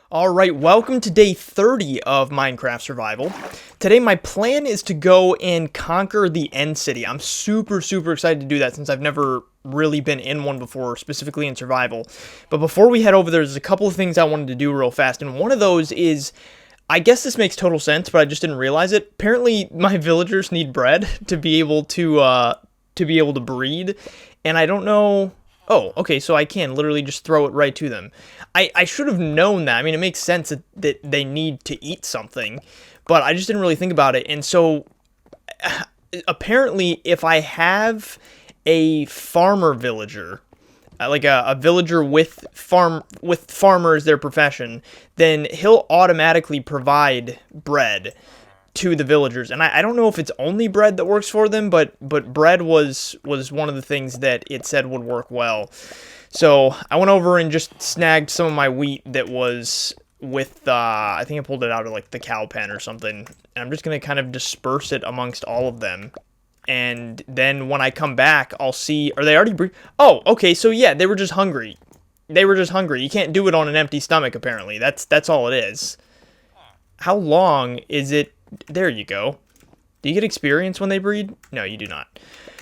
Alright, welcome to day 30 of Minecraft Survival. Today my plan is to go and conquer the End City. I'm super excited to do that since I've never really been in one before, specifically in Survival. But before we head over there, there's a couple of things I wanted to do real fast, and one of those is, I guess this makes total sense, but I just didn't realize it. Apparently my villagers need bread to be able to breed, and I don't know. Oh, okay, so I can literally just throw it right to them. I should have known that. I mean, it makes sense that they need to eat something, but I just didn't really think about it. And so, apparently, if I have a farmer villager, like a villager with farmer as their profession, then he'll automatically provide bread to the villagers. And I don't know if it's only bread that works for them, but bread was one of the things that it said would work well. So I went over and just snagged some of my wheat that was with, I think I pulled it out of like the cow pen or something. And I'm just going to kind of disperse it amongst all of them. And then when I come back, I'll see, are they already Oh, okay, so yeah, they were just hungry. They were just hungry. You can't do it on an empty stomach, apparently. That's all it is. How long is it? There you go. Do you get experience when they breed? No, you do not.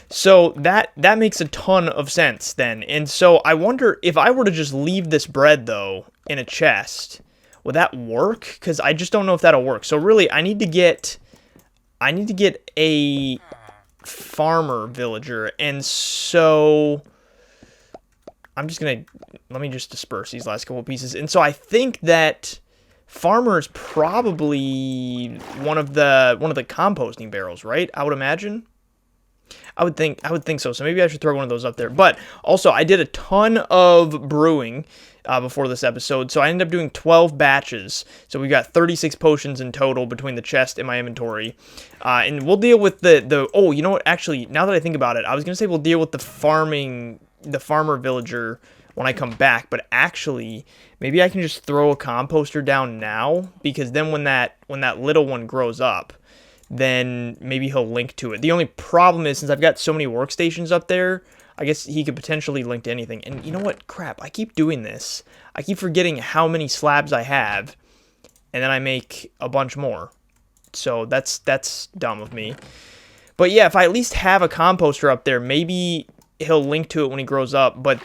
So that makes a ton of sense then. And so I wonder if I were to just leave this bread though in a chest, would that work? Because I just don't know if that'll work. So really, I need to get a farmer villager, and so I'm just gonna let me just disperse these last couple pieces. And so I think that farmer is probably one of the composting barrels, right? I would imagine. I would think so. So maybe I should throw one of those up there. But also, I did a ton of brewing before this episode, so I ended up doing 12 batches. So we got 36 potions in total between the chest and my inventory. And we'll deal with the oh, you know what? Actually, now that I think about it, I was gonna say we'll deal with the farmer villager when I come back, but actually, maybe I can just throw a composter down now, because then when that little one grows up, then maybe he'll link to it. The only problem is, since I've got so many workstations up there, I guess he could potentially link to anything. And you know what? Crap, I keep doing this. I keep forgetting how many slabs I have, and then I make a bunch more. So that's dumb of me. But yeah, if I at least have a composter up there, maybe he'll link to it when he grows up. But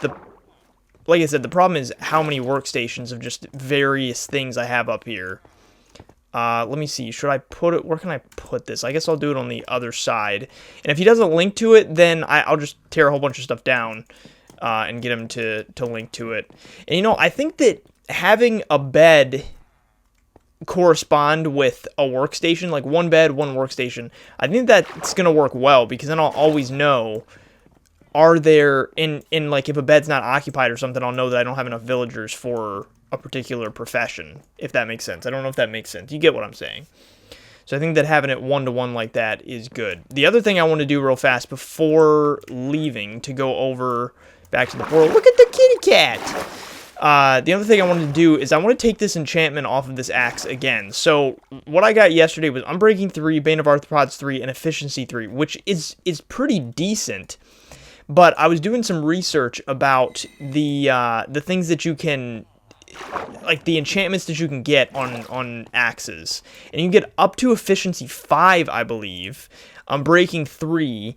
like I said, the problem is how many workstations of just various things I have up here. Let me see. Should I put it? Where can I put this? I guess I'll do it on the other side. And if he doesn't link to it, then I'll just tear a whole bunch of stuff down and get him to link to it. And you know, I think that having a bed correspond with a workstation, like one bed, one workstation, I think that's gonna work well, because then I'll always know, are there in like, if a bed's not occupied or something, I'll know that I don't have enough villagers for a particular profession, if that makes sense. I don't know if that makes sense. You get what I'm saying. So I think that having it one-to-one like that is good. The other thing I want to do real fast before leaving to go over back to the portal, look at the kitty cat! The other thing I wanted to do is I want to take this enchantment off of this axe again. So what I got yesterday was Unbreaking 3, Bane of Arthropods 3, and Efficiency 3, which is pretty decent. But I was doing some research about the things that you can, like the enchantments that you can get on axes, and you can get up to Efficiency 5, I believe, Unbreaking 3,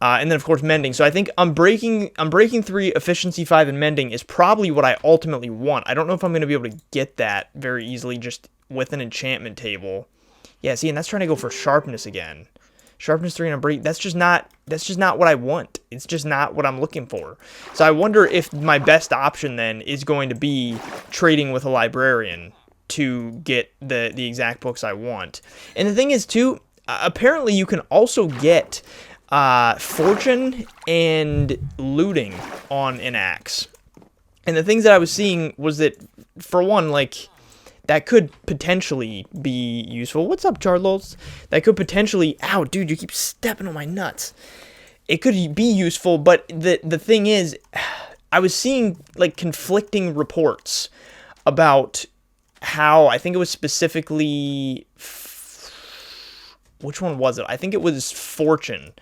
and then of course Mending. So I think Unbreaking 3, Efficiency 5, and Mending is probably what I ultimately want. I don't know if I'm going to be able to get that very easily just with an enchantment table. Yeah, see, and that's trying to go for Sharpness again. Sharpness 3 and Unbreaking, that's just not what I want. It's just not what I'm looking for. So I wonder if my best option then is going to be trading with a librarian to get the exact books I want. And the thing is too, apparently you can also get fortune and looting on an axe. And the things that I was seeing was that, for one, like, that could potentially be useful. What's up, Charles? That could potentially... Ow, dude, you keep stepping on my nuts. It could be useful, but the thing is, I was seeing, like, conflicting reports about how... I think it was specifically... Which one was it? I think it was Fortune.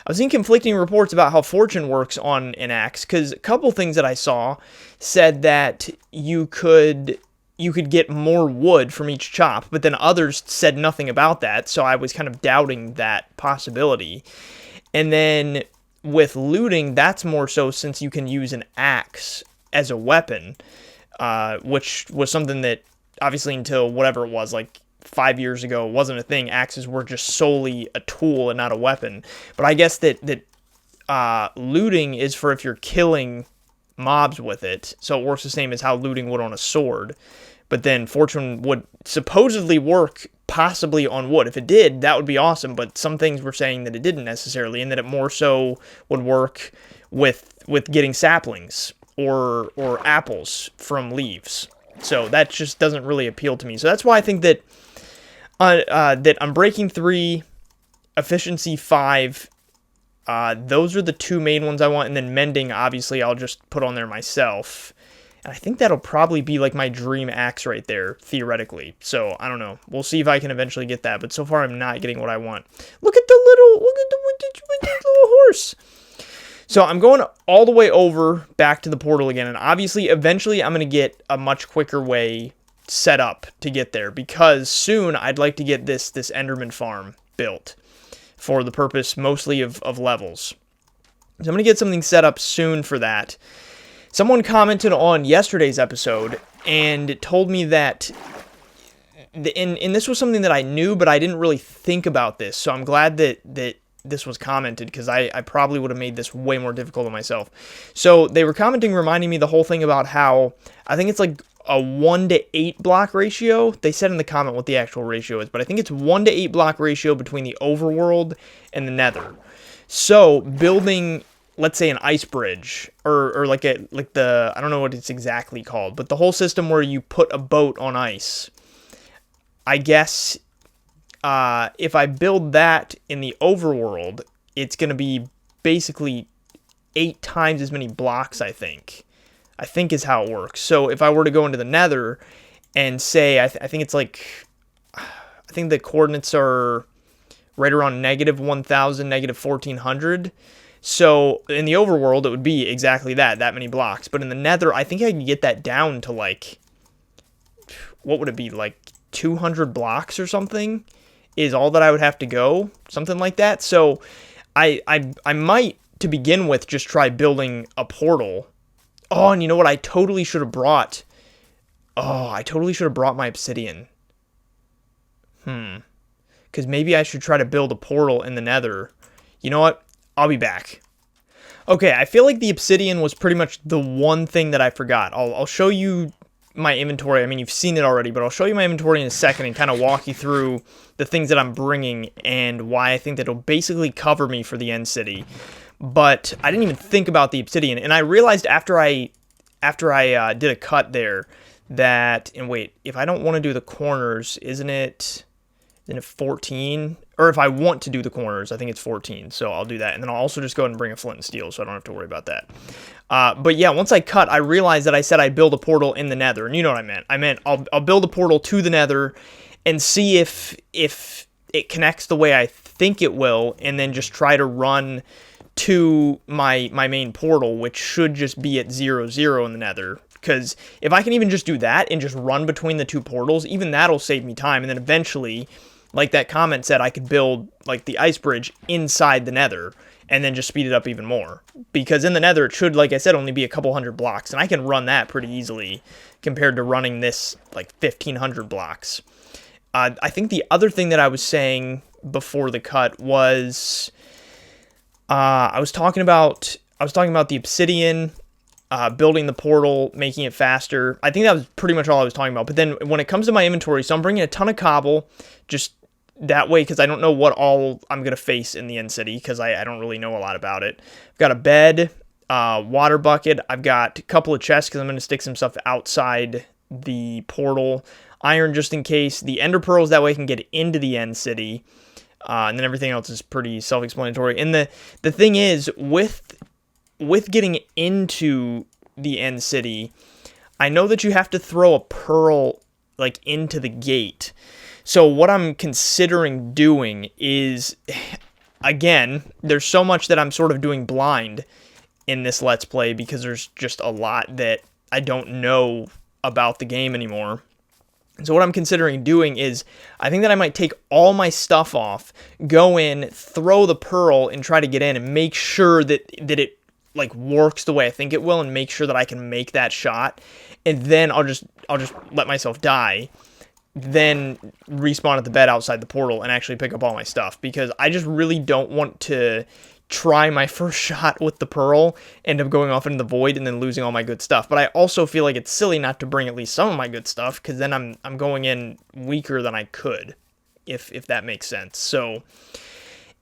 I was seeing conflicting reports about how Fortune works on an axe, because a couple things that I saw said that you could you could get more wood from each chop, but then others said nothing about that, so I was kind of doubting that possibility. And then with looting, that's more so since you can use an axe as a weapon, which was something that obviously until whatever it was, like 5 years ago, wasn't a thing. Axes were just solely a tool and not a weapon. But I guess that looting is for if you're killing mobs with it, so it works the same as how looting would on a sword. But then fortune would supposedly work possibly on wood. If it did, that would be awesome, but some things were saying that it didn't necessarily, and that it more so would work with getting saplings or apples from leaves. So that just doesn't really appeal to me. So that's why I think that that Unbreaking 3, Efficiency 5, those are the two main ones I want, and then Mending, obviously, I'll just put on there myself. And I think that'll probably be like my dream axe right there, theoretically. So, I don't know. We'll see if I can eventually get that, but so far I'm not getting what I want. Look at the little horse. So, I'm going all the way over back to the portal again, and obviously, eventually, I'm going to get a much quicker way set up to get there, because soon I'd like to get this Enderman farm built for the purpose mostly of levels. So I'm going to get something set up soon for that. Someone commented on yesterday's episode and told me that, and this was something that I knew, but I didn't really think about this, so I'm glad that this was commented, because I probably would have made this way more difficult on myself. So they were commenting, reminding me the whole thing about how, I think it's like a 1-to-8 block ratio. They said in the comment what the actual ratio is, but I think it's 1-to-8 block ratio between the overworld and the nether. So building, let's say, an ice bridge, or like the, I don't know what it's exactly called, but the whole system where you put a boat on ice, I guess if I build that in the overworld, it's going to be basically 8 times as many blocks, I think is how it works. So if I were to go into the nether and say, I think it's like, I think the coordinates are right around -1000, -1400. So in the overworld, it would be exactly that many blocks. But in the nether, I think I can get that down to like, what would it be, like 200 blocks or something is all that I would have to go, something like that. So I might, to begin with, just try building a portal. Oh, and you know what? I totally should have brought my obsidian. Because maybe I should try to build a portal in the nether. You know what? I'll be back. Okay, I feel like the obsidian was pretty much the one thing that I forgot. I'll show you my inventory. I mean, you've seen it already, but I'll show you my inventory in a second and kind of walk you through the things that I'm bringing and why I think that it'll basically cover me for the end city. But I didn't even think about the obsidian, and I realized after I did a cut there that, and wait, if I don't want to do the corners, isn't it 14? Or if I want to do the corners, I think it's 14, so I'll do that, and then I'll also just go ahead and bring a flint and steel, so I don't have to worry about that. But yeah, once I cut, I realized that I said I'd build a portal in the nether, and you know what I meant. I meant I'll build a portal to the nether and see if it connects the way I think it will, and then just try to run to my main portal, which should just be at 0, in the nether. Because if I can even just do that and just run between the two portals, even that'll save me time. And then eventually, like that comment said, I could build like the ice bridge inside the nether and then just speed it up even more. Because in the nether, it should, like I said, only be a couple hundred blocks. And I can run that pretty easily compared to running this like 1,500 blocks. I think the other thing that I was saying before the cut was... I was talking about the obsidian, building the portal, making it faster. I think that was pretty much all I was talking about. But then when it comes to my inventory, so I'm bringing a ton of cobble, just that way, because I don't know what all I'm going to face in the end city, because I don't really know a lot about it. I've got a bed, water bucket. I've got a couple of chests, because I'm going to stick some stuff outside the portal. Iron, just in case. The ender pearls, that way I can get into the end city. And then everything else is pretty self-explanatory. And the thing is, with getting into the end city, I know that you have to throw a pearl like into the gate. So what I'm considering doing is, again, there's so much that I'm sort of doing blind in this Let's Play, because there's just a lot that I don't know about the game anymore. So what I'm considering doing is, I think that I might take all my stuff off, go in, throw the pearl, and try to get in and make sure that it like works the way I think it will, and make sure that I can make that shot, and then I'll just let myself die, then respawn at the bed outside the portal and actually pick up all my stuff, because I just really don't want to try my first shot with the pearl, end up going off into the void, and then losing all my good stuff. But I also feel like it's silly not to bring at least some of my good stuff, because then I'm going in weaker than I could, if that makes sense. So,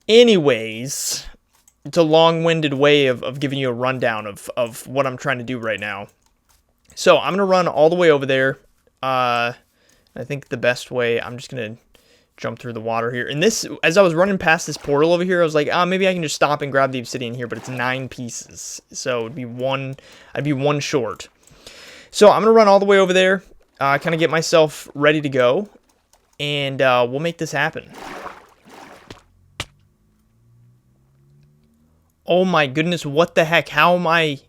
anyways, it's a long-winded way of giving you a rundown of what I'm trying to do right now. So, I'm going to run all the way over there. I think the best way, I'm just going to jump through the water here. And this, as I was running past this portal over here, I was like, maybe I can just stop and grab the obsidian here, but it's 9 pieces. So I'd be one short. So I'm going to run all the way over there, kind of get myself ready to go, and we'll make this happen. Oh my goodness, what the heck? How am I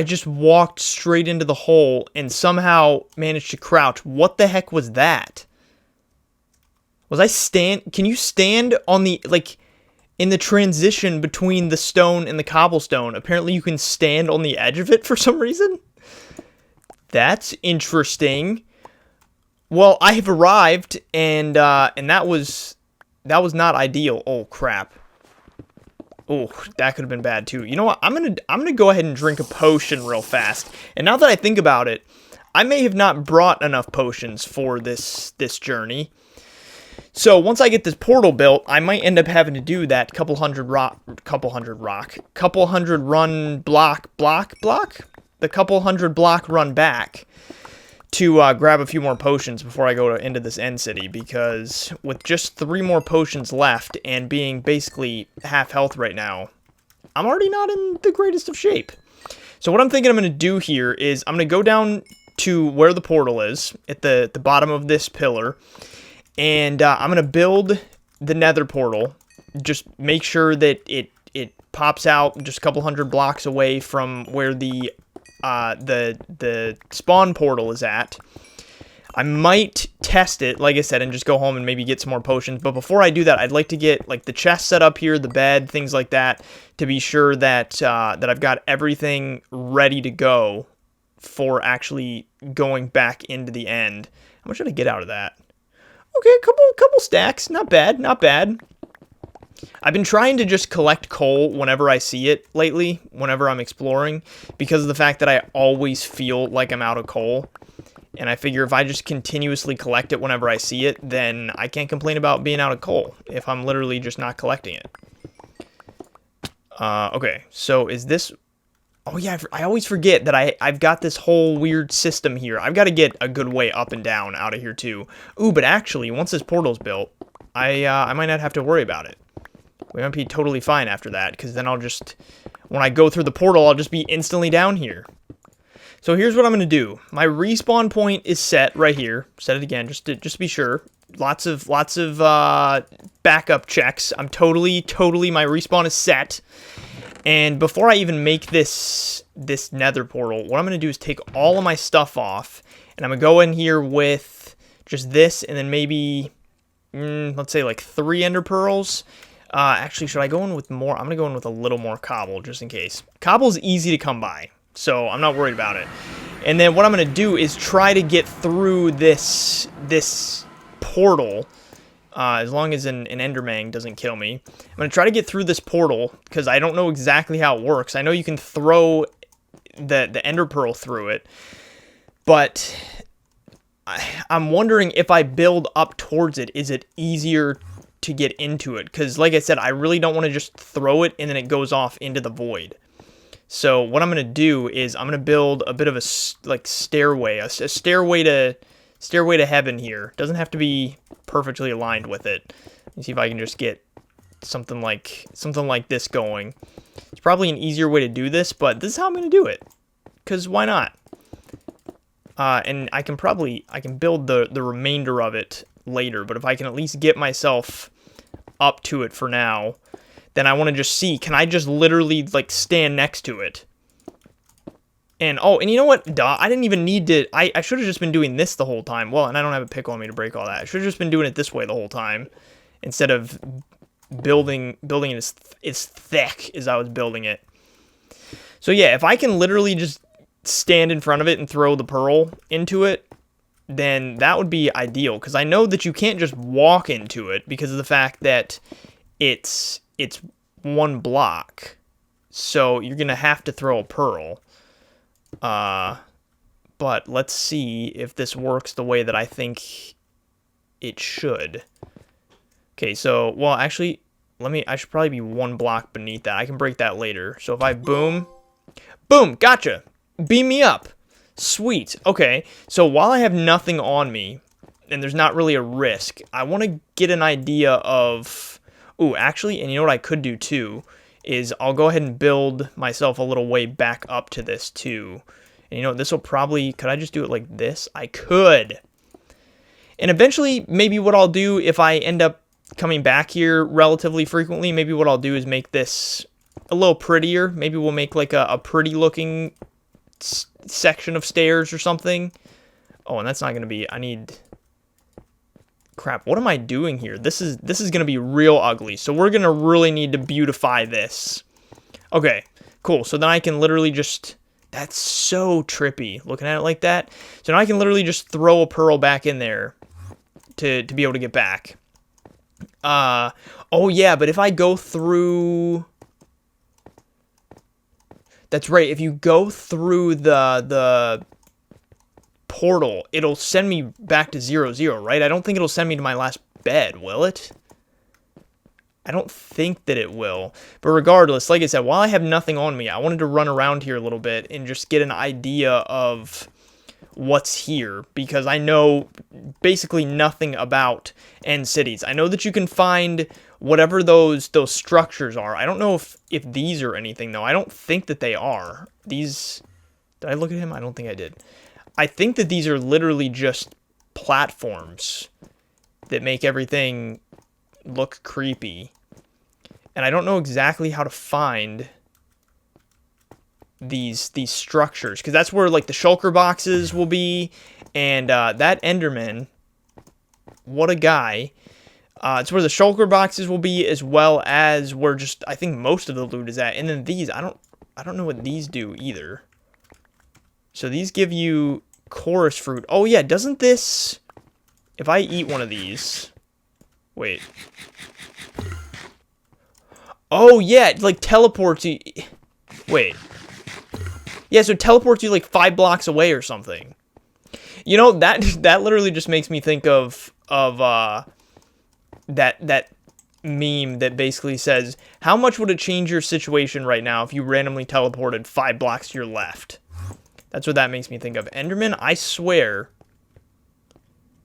just walked straight into the hole and somehow managed to crouch. What the heck was that? Can you stand on the, like, in the transition between the stone and the cobblestone? Apparently you can stand on the edge of it for some reason. That's interesting. Well, I have arrived, and that was not ideal. Oh, crap. Oh, that could have been bad too. You know what? I'm gonna go ahead and drink a potion real fast. And now that I think about it, I may have not brought enough potions for this journey. So once I get this portal built, I might end up having to do that couple hundred run block run back to grab a few more potions before I go into this end city, because with just 3 more potions left and being basically half health right now, I'm already not in the greatest of shape. So what I'm thinking I'm going to do here is I'm going to go down to where the portal is, at the bottom of this pillar, and I'm going to build the nether portal. Just make sure that it pops out just a couple hundred blocks away from where the spawn portal is at. I might test it, like I said, and just go home and maybe get some more potions. But before I do that, I'd like to get like the chest set up here, the bed, things like that, to be sure that that I've got everything ready to go for actually going back into the end. How much did I get out of that? Okay, a couple stacks. Not bad, not bad. I've been trying to just collect coal whenever I see it lately, whenever I'm exploring, because of the fact that I always feel like I'm out of coal. And I figure if I just continuously collect it whenever I see it, then I can't complain about being out of coal if I'm literally just not collecting it. Okay, so is this... Oh yeah, I always forget that I've got this whole weird system here. I've got to get a good way up and down out of here too. Ooh, but actually, once this portal's built, I might not have to worry about it. We might be totally fine after that, because then I'll just... When I go through the portal, I'll just be instantly down here. So here's what I'm going to do. My respawn point is set right here. Set it again, just to be sure. Lots of backup checks. I'm totally, my respawn is set. And before I even make this nether portal, what I'm going to do is take all of my stuff off. And I'm going to go in here with just this, and then maybe, let's say like 3 ender pearls. Actually, should I go in with more? I'm going to go in with a little more cobble, just in case. Cobble's easy to come by, so I'm not worried about it. And then what I'm going to do is try to get through this portal, as long as an enderman doesn't kill me. I'm going to try to get through this portal, because I don't know exactly how it works. I know you can throw the ender pearl through it, but I'm wondering if I build up towards it, is it easier to get into it? Because like I said, I really don't want to just throw it and then it goes off into the void. So what I'm going to do is I'm going to build a bit of a stairway, a stairway to heaven here. Doesn't have to be perfectly aligned with it. Let me see if I can just get something like this going. It's probably an easier way to do this, but this is how I'm going to do it, because why not? And I can build the remainder of it later, but if I can at least get myself up to it for now, then I want to just see, can I just literally like stand next to it And, oh, and you know what? Duh, I didn't even need to... I should have just been doing this the whole time. Well, and I don't have a pick on me to break all that. I should have just been doing it this way the whole time. Instead of building it as thick as I was building it. So, yeah, if I can literally just stand in front of it and throw the pearl into it, then that would be ideal. Because I know that you can't just walk into it because of the fact that it's one block. So you're going to have to throw a pearl. But let's see if this works the way that I think it should. Okay, so, well, actually, I should probably be one block beneath that. I can break that later. So if I boom, gotcha. Beam me up. Sweet. Okay, so while I have nothing on me, and there's not really a risk, I want to get an idea of, ooh, actually, and you know what I could do too, is I'll go ahead and build myself a little way back up to this too. And you know, this will probably, could I just do it like this? I could. And eventually, maybe what I'll do if I end up coming back here relatively frequently, maybe what I'll do is make this a little prettier. Maybe we'll make like a pretty looking section of stairs or something. Oh, and that's not going to be, I need, crap, what am I doing here? This is going to be real ugly. So we're going to really need to beautify this. Okay, cool. So then I can literally just, that's so trippy looking at it like that. So now I can literally just throw a pearl back in there to be able to get back. Oh yeah, but if I go through, that's right, if you go through the portal, it'll send me back to 0-0, right? I don't think it'll send me to my last bed, will it? I don't think that it will. But regardless, like I said, while I have nothing on me, I wanted to run around here a little bit and just get an idea of what's here, because I know basically nothing about End Cities. I know that you can find whatever those structures are. I don't know if these are anything, though. I don't think that they are. These, did I look at him? I don't think I did. I think that these are literally just platforms that make everything look creepy. And I don't know exactly how to find these structures, because that's where like the shulker boxes will be, and that Enderman, what a guy. It's where the shulker boxes will be, as well as where just I think most of the loot is at. And then these, I don't know what these do either. So these give you chorus fruit. Oh yeah, doesn't this, if I eat one of these, wait. Oh yeah, it like teleports you. Wait. Yeah, so it teleports you like 5 blocks away or something. You know, that literally just makes me think of that meme that basically says, how much would it change your situation right now if you randomly teleported 5 blocks to your left? That's what that makes me think of. Enderman, I swear.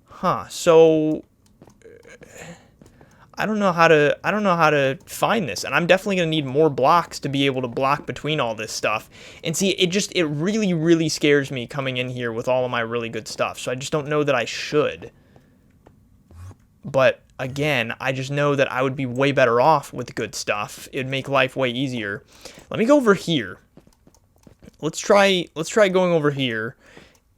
Huh, so I don't know how to find this, and I'm definitely going to need more blocks to be able to block between all this stuff. And see, it really, really scares me coming in here with all of my really good stuff, so I just don't know that I should. But again, I just know that I would be way better off with good stuff. It would make life way easier. Let me go over here. Let's try going over here.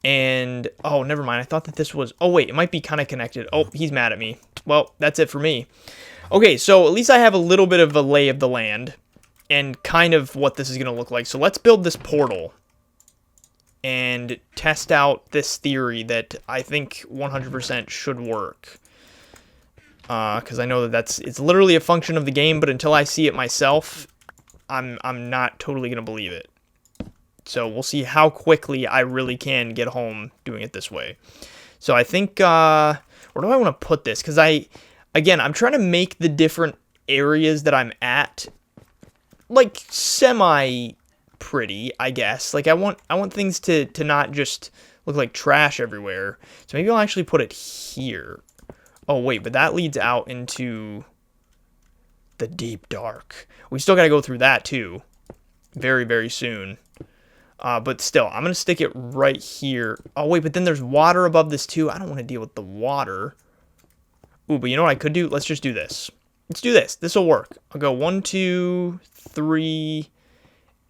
And, oh, never mind. I thought that this was, oh, wait, it might be kind of connected. Oh, he's mad at me. Well, that's it for me. Okay, so at least I have a little bit of a lay of the land and kind of what this is going to look like. So let's build this portal and test out this theory that I think 100% should work. Because I know that it's literally a function of the game, but until I see it myself, I'm not totally going to believe it. So we'll see how quickly I really can get home doing it this way. So I think, where do I want to put this? Because I'm trying to make the different areas that I'm at, like, semi-pretty, I guess. Like, I want things to not just look like trash everywhere. So maybe I'll actually put it here. Oh, wait, but that leads out into the deep dark. We still got to go through that, too. Very, very soon. But still, I'm going to stick it right here. Oh, wait, but then there's water above this, too. I don't want to deal with the water. Ooh, but you know what I could do? Let's just do this. Let's do this. This will work. I'll go 1, 2, 3,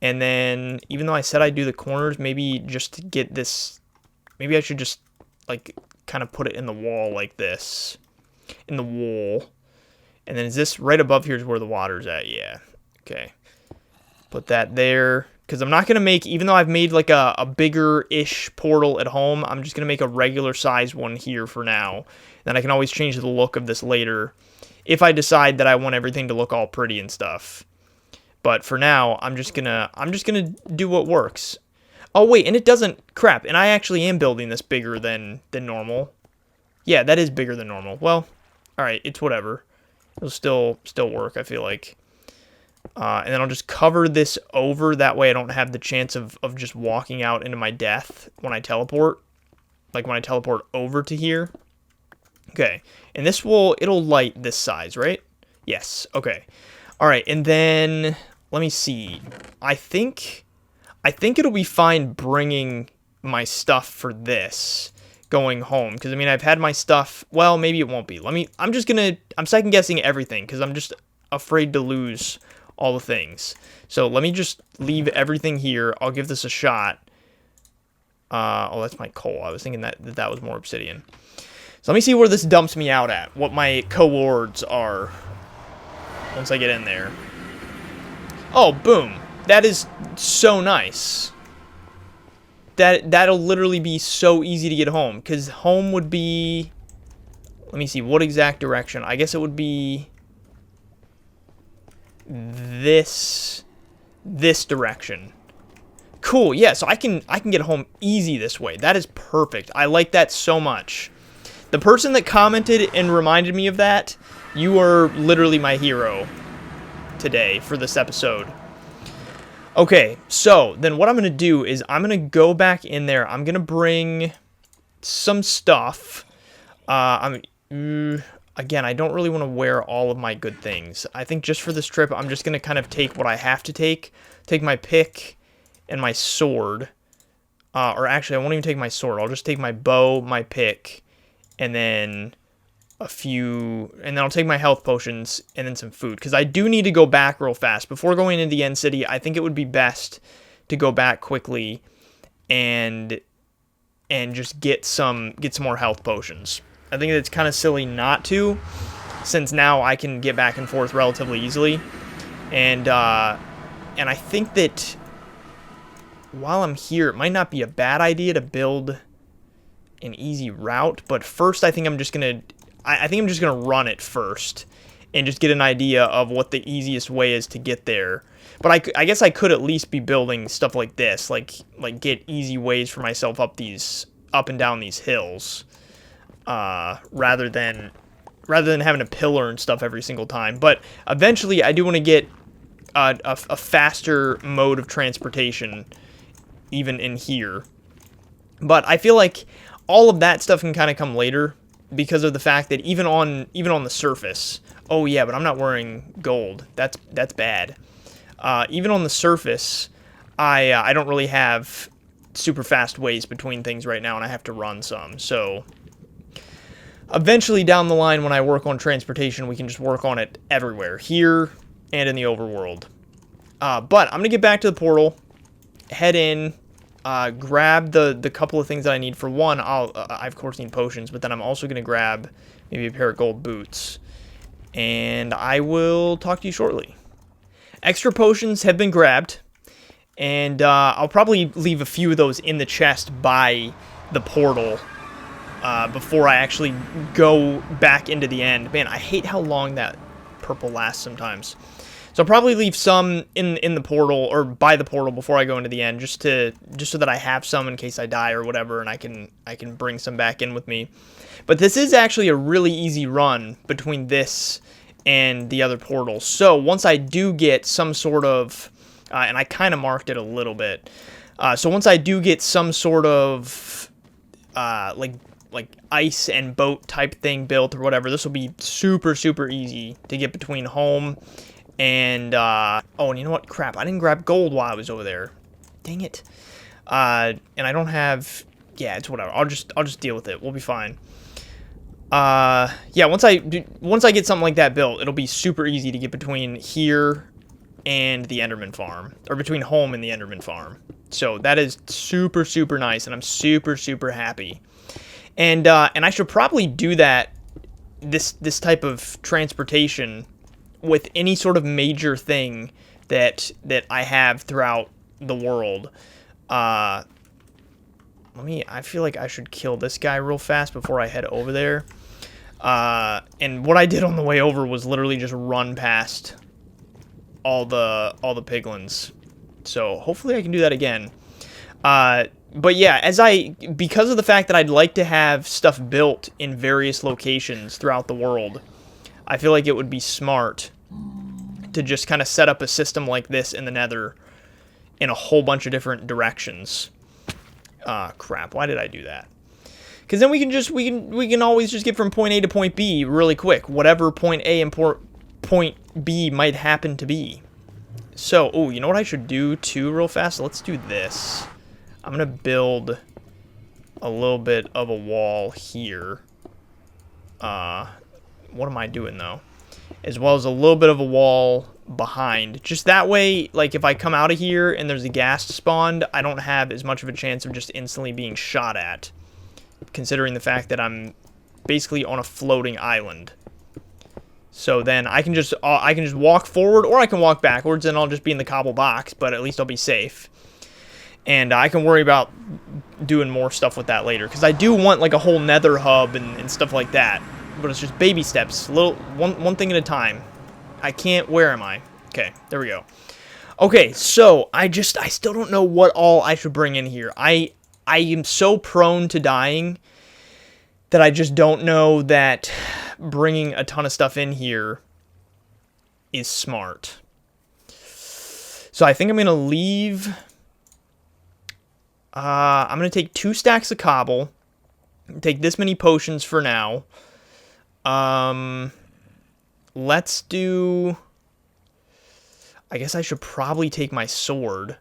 And then, even though I said I'd do the corners, maybe just to get this, maybe I should just, like, kind of put it in the wall like this. In the wall. And then is this right above here is where the water's at? Yeah. Okay. Put that there. Because I'm not going to make, even though I've made like a bigger-ish portal at home, I'm just going to make a regular size one here for now. Then I can always change the look of this later if I decide that I want everything to look all pretty and stuff. But for now, I'm just gonna do what works. Oh wait, and it doesn't, crap, and I actually am building this bigger than normal. Yeah, that is bigger than normal. Well, alright, it's whatever. It'll still work, I feel like. And then I'll just cover this over, that way I don't have the chance of just walking out into my death when I teleport. Like when I teleport over to here. Okay, and this it'll light this size, right? Yes, okay. Alright, and then, let me see. I think it'll be fine bringing my stuff for this going home. Because, I mean, I've had my stuff, well, maybe it won't be. I'm second guessing everything because I'm just afraid to lose all the things. So let me just leave everything here. I'll give this a shot. Oh, that's my coal. I was thinking that was more obsidian. So let me see where this dumps me out at. What my coords are once I get in there. Oh, boom. That is so nice. That'll literally be so easy to get home. Because home would be... Let me see. What exact direction? I guess it would be... This direction. Cool, yeah, so I can get home easy this way. That is perfect. I like that so much. The person that commented and reminded me of that, you are literally my hero today for this episode. Okay, so then what I'm going to do is I'm going to go back in there. I'm going to bring some stuff. Again, I don't really want to wear all of my good things. I think just for this trip, I'm just going to kind of take what I have to take. Take my pick and my sword. Or actually, I won't even take my sword. I'll just take my bow, my pick, and then and then I'll take my health potions and then some food. Because I do need to go back real fast. Before going into the end city, I think it would be best to go back quickly and just get some more health potions. I think it's kind of silly not to, since now I can get back and forth relatively easily. And I think that while I'm here, it might not be a bad idea to build an easy route. But first, I think I'm just gonna run it first and just get an idea of what the easiest way is to get there. But I guess I could at least be building stuff like this, like get easy ways for myself up and down these hills. Rather than having a pillar and stuff every single time. But eventually, I do want to get a faster mode of transportation, even in here. But I feel like all of that stuff can kind of come later because of the fact that even on the surface. Oh yeah, but I'm not wearing gold. That's bad. Even on the surface, I don't really have super fast ways between things right now, and I have to run some. So eventually down the line when I work on transportation, we can just work on it everywhere, here and in the overworld. But I'm going to get back to the portal, head in, grab the couple of things that I need. For one, I of course need potions, but then I'm also going to grab maybe a pair of gold boots. And I will talk to you shortly. Extra potions have been grabbed, and I'll probably leave a few of those in the chest by the portal. Before I actually go back into the end. Man, I hate how long that purple lasts sometimes. So I'll probably leave some in the portal or by the portal before I go into the end, just so that I have some in case I die or whatever, and I can bring some back in with me. But this is actually a really easy run between this and the other portal. So once I do get some sort of, and I kind of marked it a little bit. So once I do get some sort of like ice and boat type thing built or whatever, this will be super easy to get between home and oh, and you know what, crap, I didn't grab gold while I was over there, dang it. And I don't have, yeah, it's whatever, I'll just deal with it, we'll be fine. Yeah, once I get something like that built, it'll be super easy to get between here and the Enderman farm, or between home and the Enderman farm. So that is super, super nice, and I'm super, super happy. And I should probably do that, this type of transportation, with any sort of major thing that I have throughout the world. I feel like I should kill this guy real fast before I head over there. And what I did on the way over was literally just run past all the piglins. So hopefully I can do that again. But yeah, because of the fact that I'd like to have stuff built in various locations throughout the world, I feel like it would be smart to just kind of set up a system like this in the Nether in a whole bunch of different directions. Crap, why did I do that? Because then we can always just get from point A to point B really quick, whatever point A and point B might happen to be. So, oh, you know what I should do too real fast? Let's do this. I'm going to build a little bit of a wall here. What am I doing, though? As well as a little bit of a wall behind. Just that way, like, if I come out of here and there's a ghast spawned, I don't have as much of a chance of just instantly being shot at. Considering the fact that I'm basically on a floating island. So then I can just walk forward, or I can walk backwards, and I'll just be in the cobble box, but at least I'll be safe. And I can worry about doing more stuff with that later, because I do want like a whole Nether hub and stuff like that. But it's just baby steps, one thing at a time. I can't. Where am I? Okay, there we go. Okay, so I still don't know what all I should bring in here. I am so prone to dying that I just don't know that bringing a ton of stuff in here is smart. So I think I'm going to leave. I'm going to take 2 stacks of cobble. Take this many potions for now. Let's do... I guess I should probably take my sword.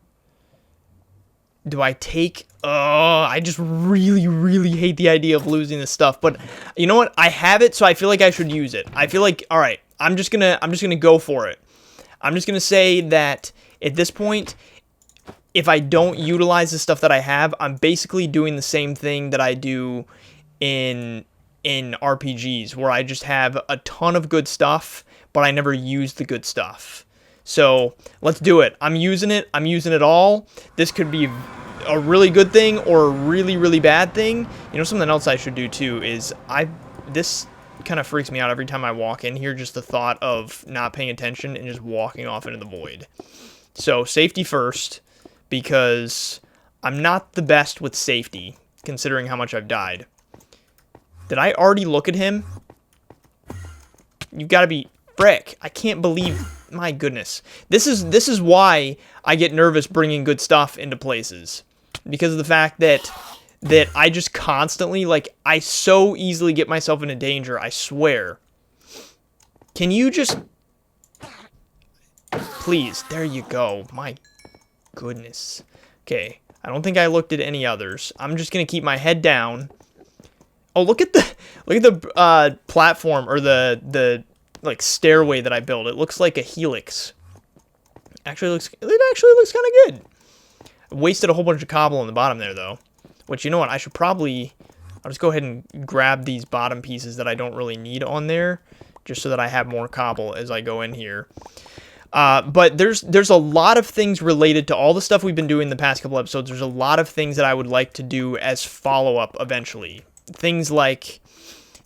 Do I take... I just really, really hate the idea of losing this stuff. But you know what? I have it, so I feel like I should use it. I feel like, all right, I'm just gonna go for it. I'm just gonna say that at this point, if I don't utilize the stuff that I have, I'm basically doing the same thing that I do in RPGs, where I just have a ton of good stuff, but I never use the good stuff. So let's do it. I'm using it. I'm using it all. This could be a really good thing or a really, really bad thing. You know, something else I should do too is this kind of freaks me out every time I walk in here, just the thought of not paying attention and just walking off into the void. So safety first, because I'm not the best with safety, considering how much I've died. Did I already look at him? You've got to be... Frick. I can't believe... My goodness. This is why I get nervous bringing good stuff into places. Because of the fact that I just constantly, like, I so easily get myself into danger, I swear. Can you just... Please, there you go. My goodness. Okay, I don't think I looked at any others. I'm just going to keep my head down. Oh, look at the platform, or the like stairway that I built. It looks like a helix. It actually looks kind of good. I wasted a whole bunch of cobble on the bottom there, though. Which, you know what, I'll just go ahead and grab these bottom pieces that I don't really need on there, just so that I have more cobble as I go in here. But there's a lot of things related to all the stuff we've been doing the past couple episodes. There's a lot of things that I would like to do as follow-up eventually. Things like,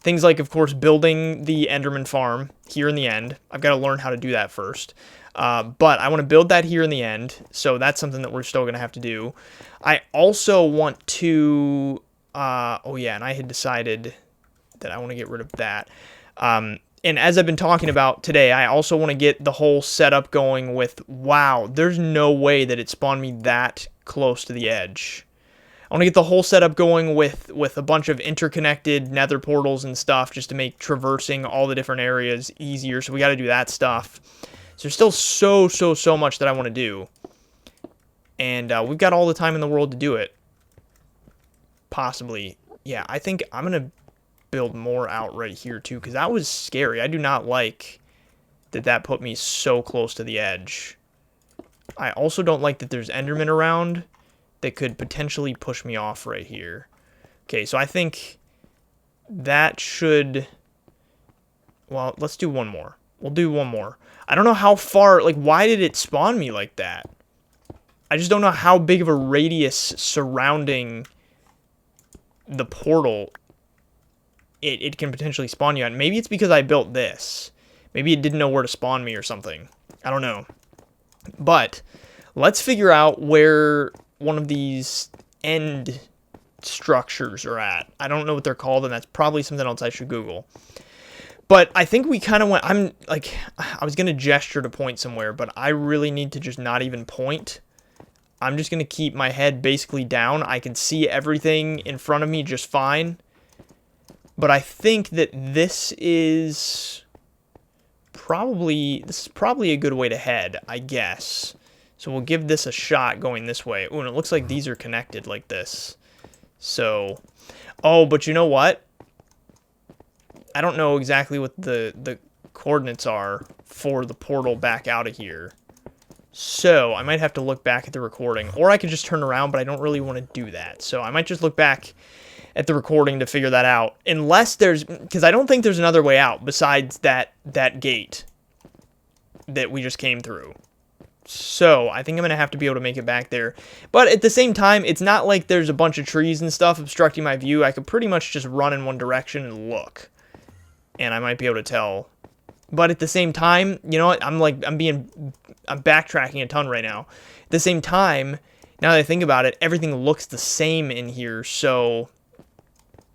of course, building the Enderman farm here in the end. I've got to learn how to do that first. But I want to build that here in the end, so that's something that we're still going to have to do. I also want to... oh, yeah, and I had decided that I want to get rid of that. And as I've been talking about today, I also want to get the whole setup going with... Wow, there's no way that it spawned me that close to the edge. I want to get the whole setup going with a bunch of interconnected nether portals and stuff, just to make traversing all the different areas easier. So we got to do that stuff. So there's still so much that I want to do. And we've got all the time in the world to do it. Possibly. Yeah, I think I'm going to build more out right here too, because that was scary. I do not like that put me so close to the edge. I also don't like that there's Enderman around that could potentially push me off right here. Okay, so I think that should... Well, let's do one more. We'll do one more. I don't know how far... Like, why did it spawn me like that? I just don't know how big of a radius surrounding the portal it can potentially spawn you at. Maybe it's because I built this. Maybe it didn't know where to spawn me or something. I don't know. But let's figure out where one of these end structures are at. I don't know what they're called, and that's probably something else I should Google. But I think we kind of went... I was going to gesture to point somewhere, but I really need to just not even point. I'm just going to keep my head basically down. I can see everything in front of me just fine. But I think that this is probably a good way to head, I guess. So we'll give this a shot going this way. Ooh, and it looks like these are connected like this. So, oh, but you know what? I don't know exactly what the coordinates are for the portal back out of here. So I might have to look back at the recording, or I could just turn around, but I don't really want to do that. So I might just look back at the recording to figure that out, unless there's, because I don't think there's another way out besides that gate that we just came through. So I think I'm gonna have to be able to make it back there. But at the same time, it's not like there's a bunch of trees and stuff obstructing my view. I could pretty much just run in one direction and look, and I might be able to tell. But at the same time, you know what? I'm backtracking a ton right now. At the same time, now that I think about it, everything looks the same in here, so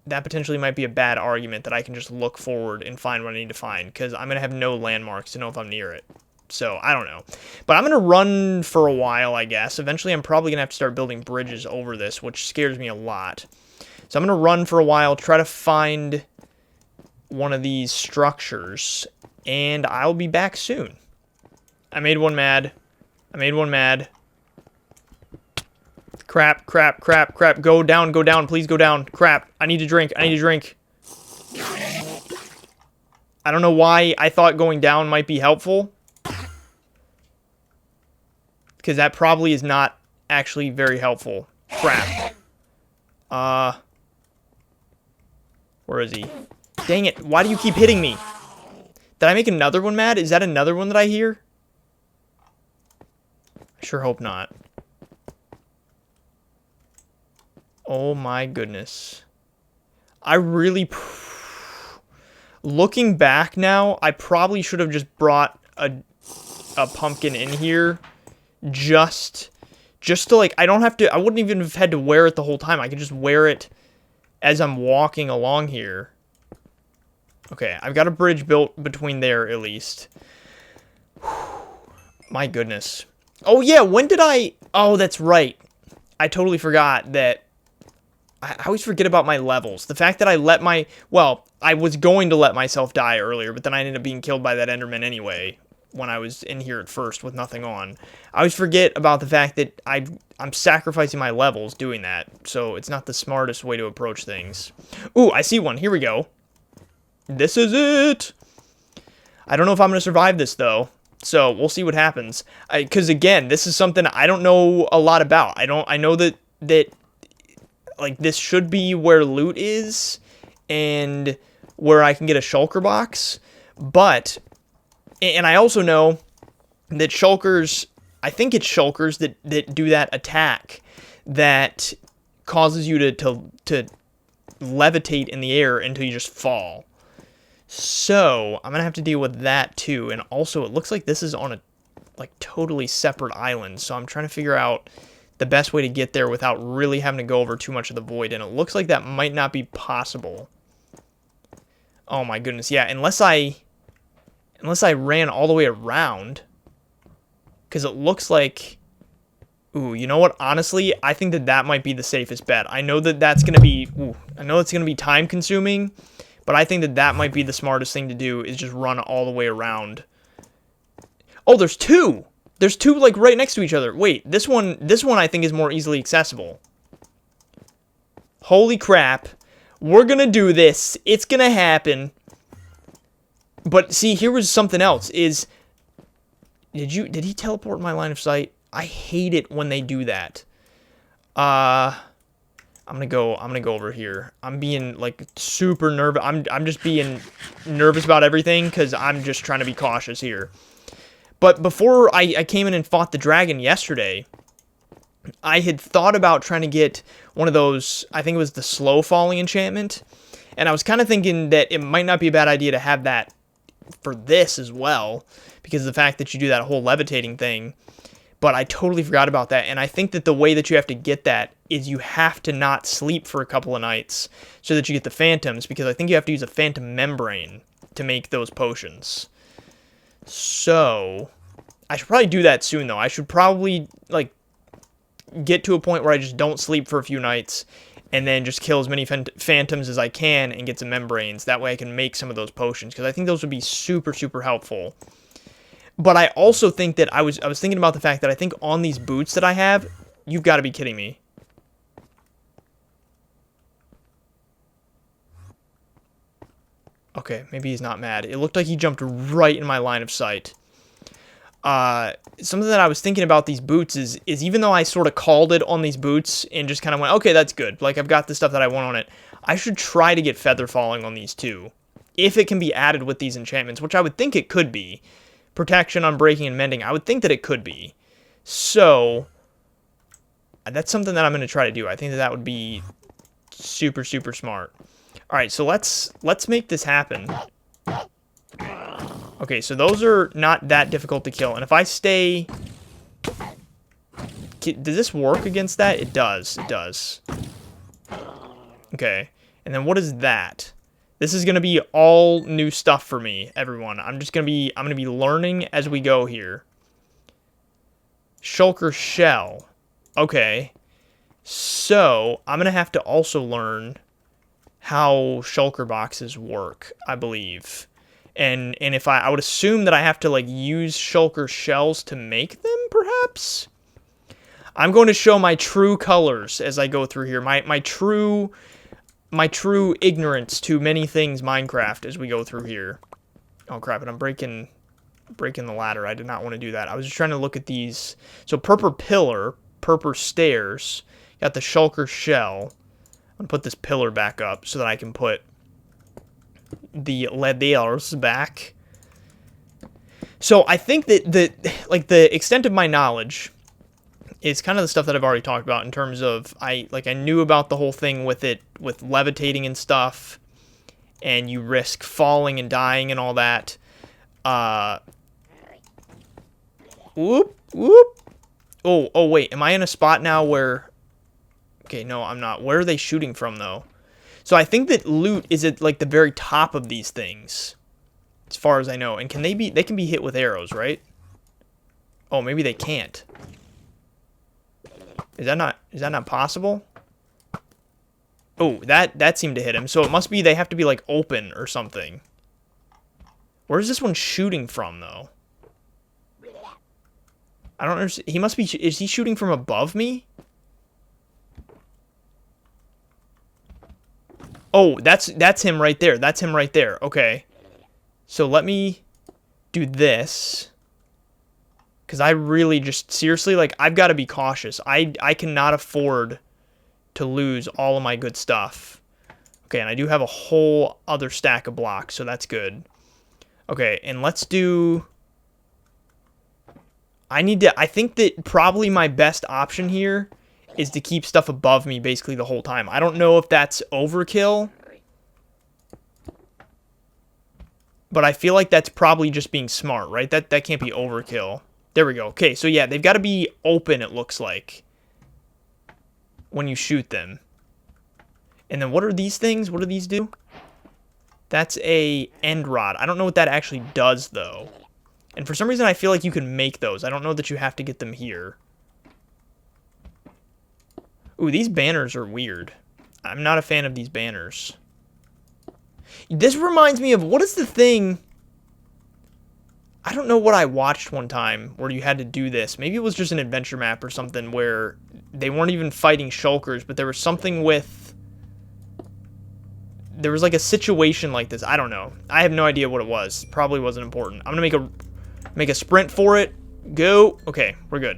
that potentially might be a bad argument that I can just look forward and find what I need to find, because I'm going to have no landmarks to know if I'm near it. So, I don't know. But I'm going to run for a while, I guess. Eventually, I'm probably going to have to start building bridges over this, which scares me a lot. So, I'm going to run for a while, try to find one of these structures, and I'll be back soon. I made one mad. Crap. Go down, please go down. Crap, I need to drink. I don't know why I thought going down might be helpful, because that probably is not actually very helpful. Crap. Where is he? Dang it, why do you keep hitting me? Did I make another one mad? Is that another one that I hear? I sure hope not. Oh my goodness. I really... Looking back now, I probably should have just brought a pumpkin in here. Just to, like, I wouldn't even have had to wear it the whole time. I could just wear it as I'm walking along here. Okay, I've got a bridge built between there, at least. My goodness. Oh, yeah, when did I... Oh, that's right. I totally forgot that... I always forget about my levels. The fact that I let my... Well, I was going to let myself die earlier, but then I ended up being killed by that Enderman anyway, when I was in here at first with nothing on. I always forget about the fact that I'm sacrificing my levels doing that, so it's not the smartest way to approach things. Ooh, I see one. Here we go. This is it! I don't know if I'm going to survive this, though. So, we'll see what happens. Because, again, this is something I don't know a lot about. I know that like, this should be where loot is, and where I can get a shulker box. But, and I also know that shulkers, I think it's shulkers that do that attack that causes you to levitate in the air until you just fall. So, I'm going to have to deal with that too. And also, it looks like this is on a, like, totally separate island. So, I'm trying to figure out the best way to get there without really having to go over too much of the void. And it looks like that might not be possible. Oh my goodness, yeah, unless I ran all the way around. Because it looks like... Ooh, you know what? Honestly, I think that might be the safest bet. I know that that's going to be... Ooh, I know it's going to be time consuming. But I think that might be the smartest thing to do, is just run all the way around. Oh, there's two! There's two, like, right next to each other. Wait, this one I think is more easily accessible. Holy crap. We're gonna do this. It's gonna happen. But, see, here was something else, is... Did he teleport my line of sight? I hate it when they do that. I'm gonna go over here. I'm being like super nervous. I'm just being nervous about everything because I'm just trying to be cautious here. But before I came in and fought the dragon yesterday, I had thought about trying to get one of those, I think it was the slow falling enchantment. And I was kind of thinking that it might not be a bad idea to have that for this as well, because of the fact that you do that whole levitating thing. But I totally forgot about that, and I think that the way that you have to get that is you have to not sleep for a couple of nights so that you get the phantoms, because I think you have to use a phantom membrane to make those potions. So, I should probably do that soon, though. I should probably, like, get to a point where I just don't sleep for a few nights, and then just kill as many phantoms as I can and get some membranes. That way I can make some of those potions, because I think those would be super, super helpful. But I also think that I was thinking about the fact that I think on these boots that I have, you've got to be kidding me. Okay, maybe he's not mad. It looked like he jumped right in my line of sight. Something that I was thinking about these boots is even though I sort of called it on these boots and just kind of went, okay, that's good. Like, I've got the stuff that I want on it. I should try to get feather falling on these too. If it can be added with these enchantments, which I would think it could be. Protection on breaking and mending. I would think that it could be. So, that's something that I'm going to try to do. I think that would be super, super smart. Alright, so let's make this happen. Okay, so those are not that difficult to kill. And if I stay... Does this work against that? It does. It does. Okay. And then what is that? This is going to be all new stuff for me, everyone. I'm going to be learning as we go here. Shulker Shell. Okay. So, I'm going to have to also learn how shulker boxes work, I believe. And if I would assume that I have to, like, use shulker shells to make them, perhaps? I'm going to show my true colors as I go through here. My true ignorance to many things Minecraft as we go through here. Oh crap, and I'm breaking the ladder. I did not want to do that. I was just trying to look at these. So purple pillar, purple stairs, got the shulker shell. I'm going to put this pillar back up so that I can put the ladders back. So I think that the extent of my knowledge is kind of the stuff that I've already talked about in terms of I knew about the whole thing with levitating and stuff, and you risk falling and dying and all that. Whoop. Oh wait, am I in a spot now where... Okay, no, I'm not. Where are they shooting from, though? So I think that loot is at, like, the very top of these things, as far as I know. And they can be hit with arrows, right? Oh, maybe they can't. Is that not possible? Oh, that seemed to hit him. So it must be they have to be, like, open or something. Where is this one shooting from, though? I don't understand. He must be... Is he shooting from above me? Oh, that's him right there. That's him right there. Okay. So let me do this. Because I really just... Seriously, like, I've got to be cautious. I cannot afford to lose all of my good stuff. Okay, and I do have a whole other stack of blocks, so that's good. Okay, and let's do... I think that probably my best option here is to keep stuff above me basically the whole time. I don't know if that's overkill, but I feel like that's probably just being smart, right? That can't be overkill. There we go. Okay, so yeah, they've got to be open, it looks like, when you shoot them. And then what are these things? What do these do? That's a end rod. I don't know what that actually does, though. And for some reason, I feel like you can make those. I don't know that you have to get them here. Ooh, these banners are weird. I'm not a fan of these banners. This reminds me of, what is the thing? I don't know what I watched one time where you had to do this. Maybe it was just an adventure map or something where they weren't even fighting shulkers, but there was something with... There was like a situation like this. I don't know. I have no idea what it was. Probably wasn't important. I'm gonna make a sprint for it. Go. Okay, we're good.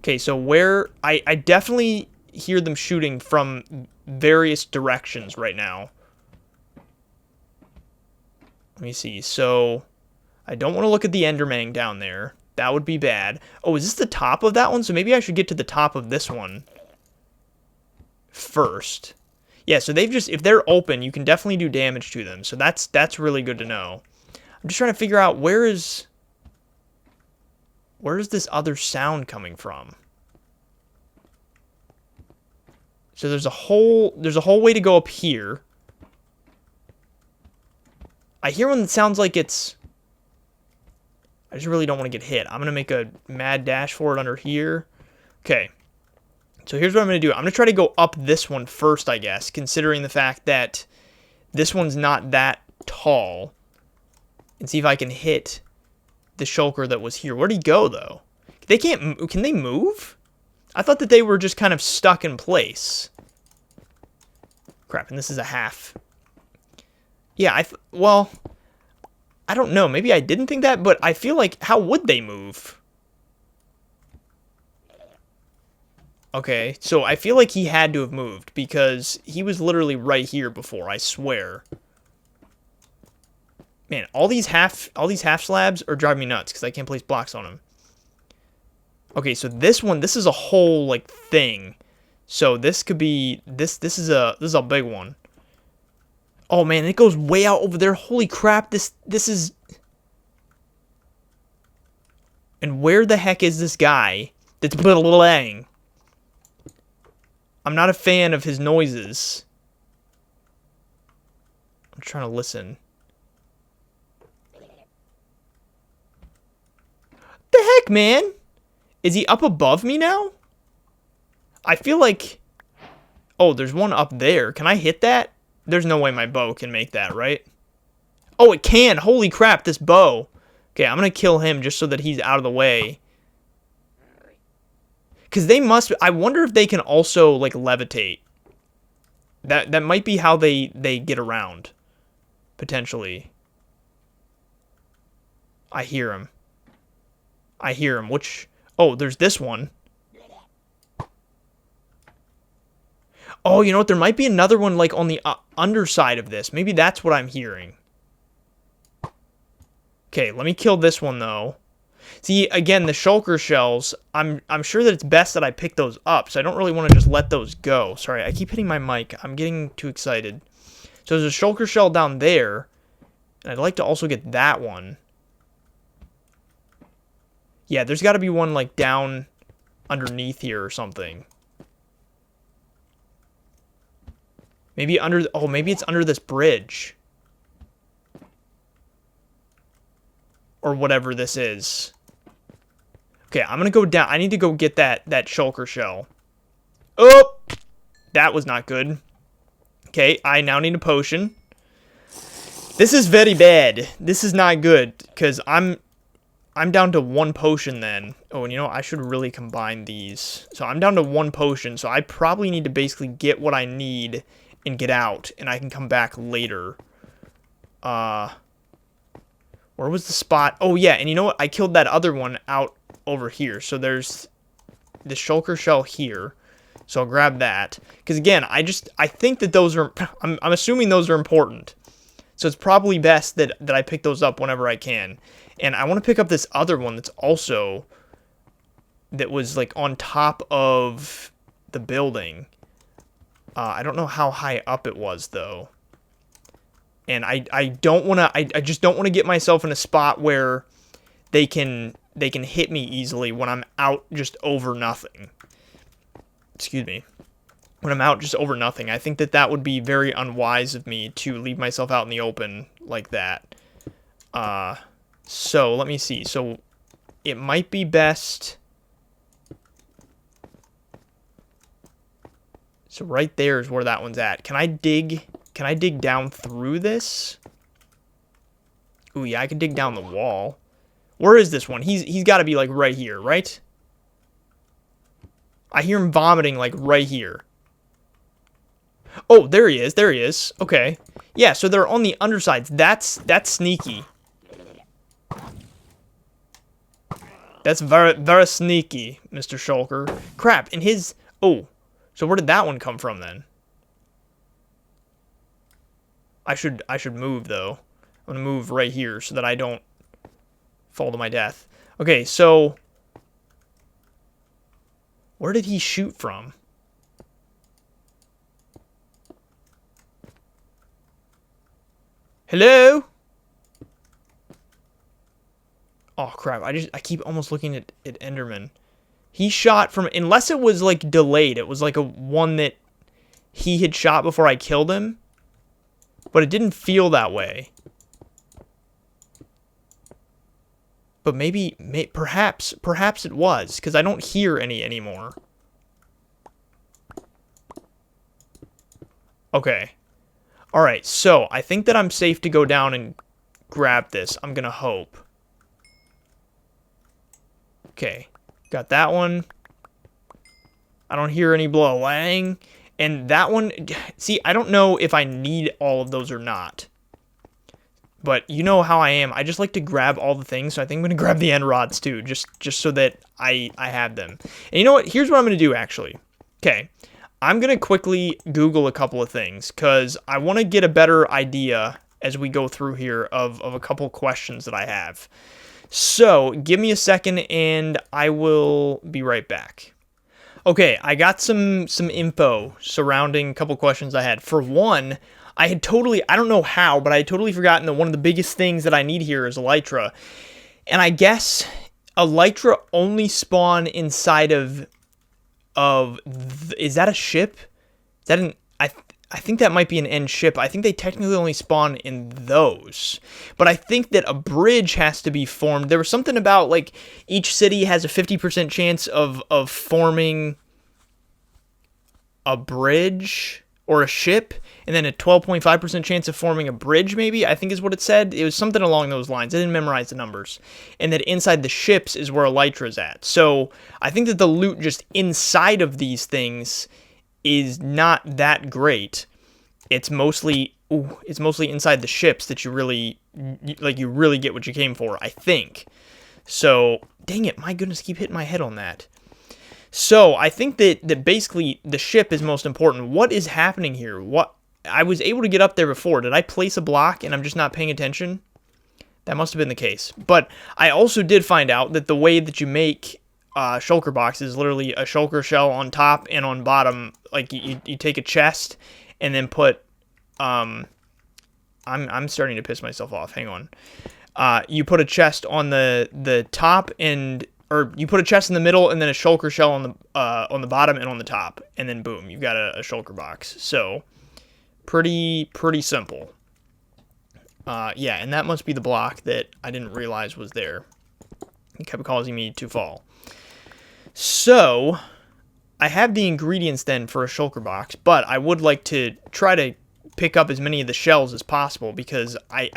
Okay, so where... I definitely hear them shooting from various directions right now. Let me see. So, I don't want to look at the Enderman down there. That would be bad. Oh, is this the top of that one? So maybe I should get to the top of this one first. Yeah, so they've just... If they're open, you can definitely do damage to them. So that's really good to know. I'm just trying to figure out where is this other sound coming from? So there's a whole way to go up here. I hear one that sounds like it's... I just really don't want to get hit. I'm going to make a mad dash for it under here. Okay. So here's what I'm going to do. I'm going to try to go up this one first, I guess, considering the fact that this one's not that tall. And see if I can hit the shulker that was here. Where'd he go, though? They can't... Can they move? I thought that they were just kind of stuck in place. Crap, and this is a half. Yeah, well, I don't know. Maybe I didn't think that, but I feel like, how would they move? Okay, so I feel like he had to have moved, because he was literally right here before, I swear. Man, all these half slabs are driving me nuts, because I can't place blocks on them. Okay, so this one, this is a whole, like, thing. So this could be, this is a big one. Oh, man, it goes way out over there. Holy crap, this is... And where the heck is this guy that's blah-blah-blah-ing? I'm not a fan of his noises. I'm trying to listen. The heck, man? Is he up above me now? I feel like... Oh, there's one up there. Can I hit that? There's no way my bow can make that, right? Oh, it can! Holy crap, this bow. Okay, I'm gonna kill him just so that he's out of the way. Because they must... I wonder if they can also, like, levitate. That might be how they get around. Potentially. I hear him. I hear him. Which... Oh, there's this one. Oh, you know what? There might be another one, like, on the underside of this. Maybe that's what I'm hearing. Okay, let me kill this one, though. See, again, the shulker shells, I'm sure that it's best that I pick those up, so I don't really want to just let those go. Sorry, I keep hitting my mic. I'm getting too excited. So there's a shulker shell down there, and I'd like to also get that one. Yeah, there's got to be one, like, down underneath here or something. Maybe under... Oh, maybe it's under this bridge. Or whatever this is. Okay, I'm going to go down. I need to go get that shulker shell. Oh! That was not good. Okay, I now need a potion. This is very bad. This is not good, because I'm down to one potion then. Oh, and you know, I should really combine these. So I'm down to one potion, so I probably need to basically get what I need and get out, and I can come back later. Where was the spot? Oh, yeah, and you know what? I killed that other one out over here. So there's the shulker shell here. So I'll grab that. Because, again, I think that those are... I'm assuming those are important. So it's probably best that I pick those up whenever I can. And I want to pick up this other one that's also... that was, like, on top of the building. I don't know how high up it was, though. And I don't want to... I just don't want to get myself in a spot where they can hit me easily when I'm out just over nothing. Excuse me. When I'm out just over nothing. I think that would be very unwise of me to leave myself out in the open like that. So, let me see. So, it might be best... So, right there is where that one's at. Can I dig down through this? Ooh, yeah, I can dig down the wall. Where is this one? He's got to be, like, right here, right? I hear him vomiting, like, right here. Oh, there he is. There he is. Okay. Yeah, so they're on the undersides. That's sneaky. That's very sneaky, Mr. Shulker. Crap, and his... Oh, so where did that one come from, then? I should move, though. I'm going to move right here so that I don't fall to my death. Okay, so... Where did he shoot from? Hello? Oh, crap. I keep almost looking at Enderman. He shot from... Unless it was, like, delayed. It was, like, a one that he had shot before I killed him. But it didn't feel that way. But maybe... perhaps it was. Because I don't hear any anymore. Okay. Alright, so I think that I'm safe to go down and grab this. I'm gonna hope. Okay. Got that one. I don't hear any blowing. And that one... See, I don't know if I need all of those or not. But you know how I am. I just like to grab all the things. So I think I'm going to grab the end rods too. Just so that I have them. And you know what? Here's what I'm going to do actually. Okay. I'm going to quickly Google a couple of things. Because I want to get a better idea as we go through here of a couple questions that I have. So, give me a second and I will be right back. Okay, I got some info surrounding a couple questions I had. For one, I don't know how, but I had totally forgotten that one of the biggest things that I need here is Elytra. And I guess Elytra only spawn inside of is that a ship? Is that an... I think that might be an end ship. I think they technically only spawn in those. But I think that a bridge has to be formed. There was something about, like, each city has a 50% chance of forming a bridge or a ship, and then a 12.5% chance of forming a bridge, maybe, I think is what it said. It was something along those lines. I didn't memorize the numbers. And that inside the ships is where Elytra's at. So I think that the loot just inside of these things is not that great. It's mostly inside the ships that you really get what you came for, I think. So, dang it, my goodness, keep hitting my head on that. So, I think that basically the ship is most important. What is happening here? I was able to get up there before. Did I place a block and I'm just not paying attention? That must have been the case. But I also did find out that the way that you make shulker box is literally a shulker shell on top and on bottom. Like you take a chest and then put I'm starting to piss myself off. Hang on. You put a chest on the top or you put a chest in the middle and then a shulker shell on the bottom and on the top, and then boom, you've got a shulker box. So pretty simple. Yeah, and that must be the block that I didn't realize was there. It kept causing me to fall. So, I have the ingredients then for a shulker box, but I would like to try to pick up as many of the shells as possible, because I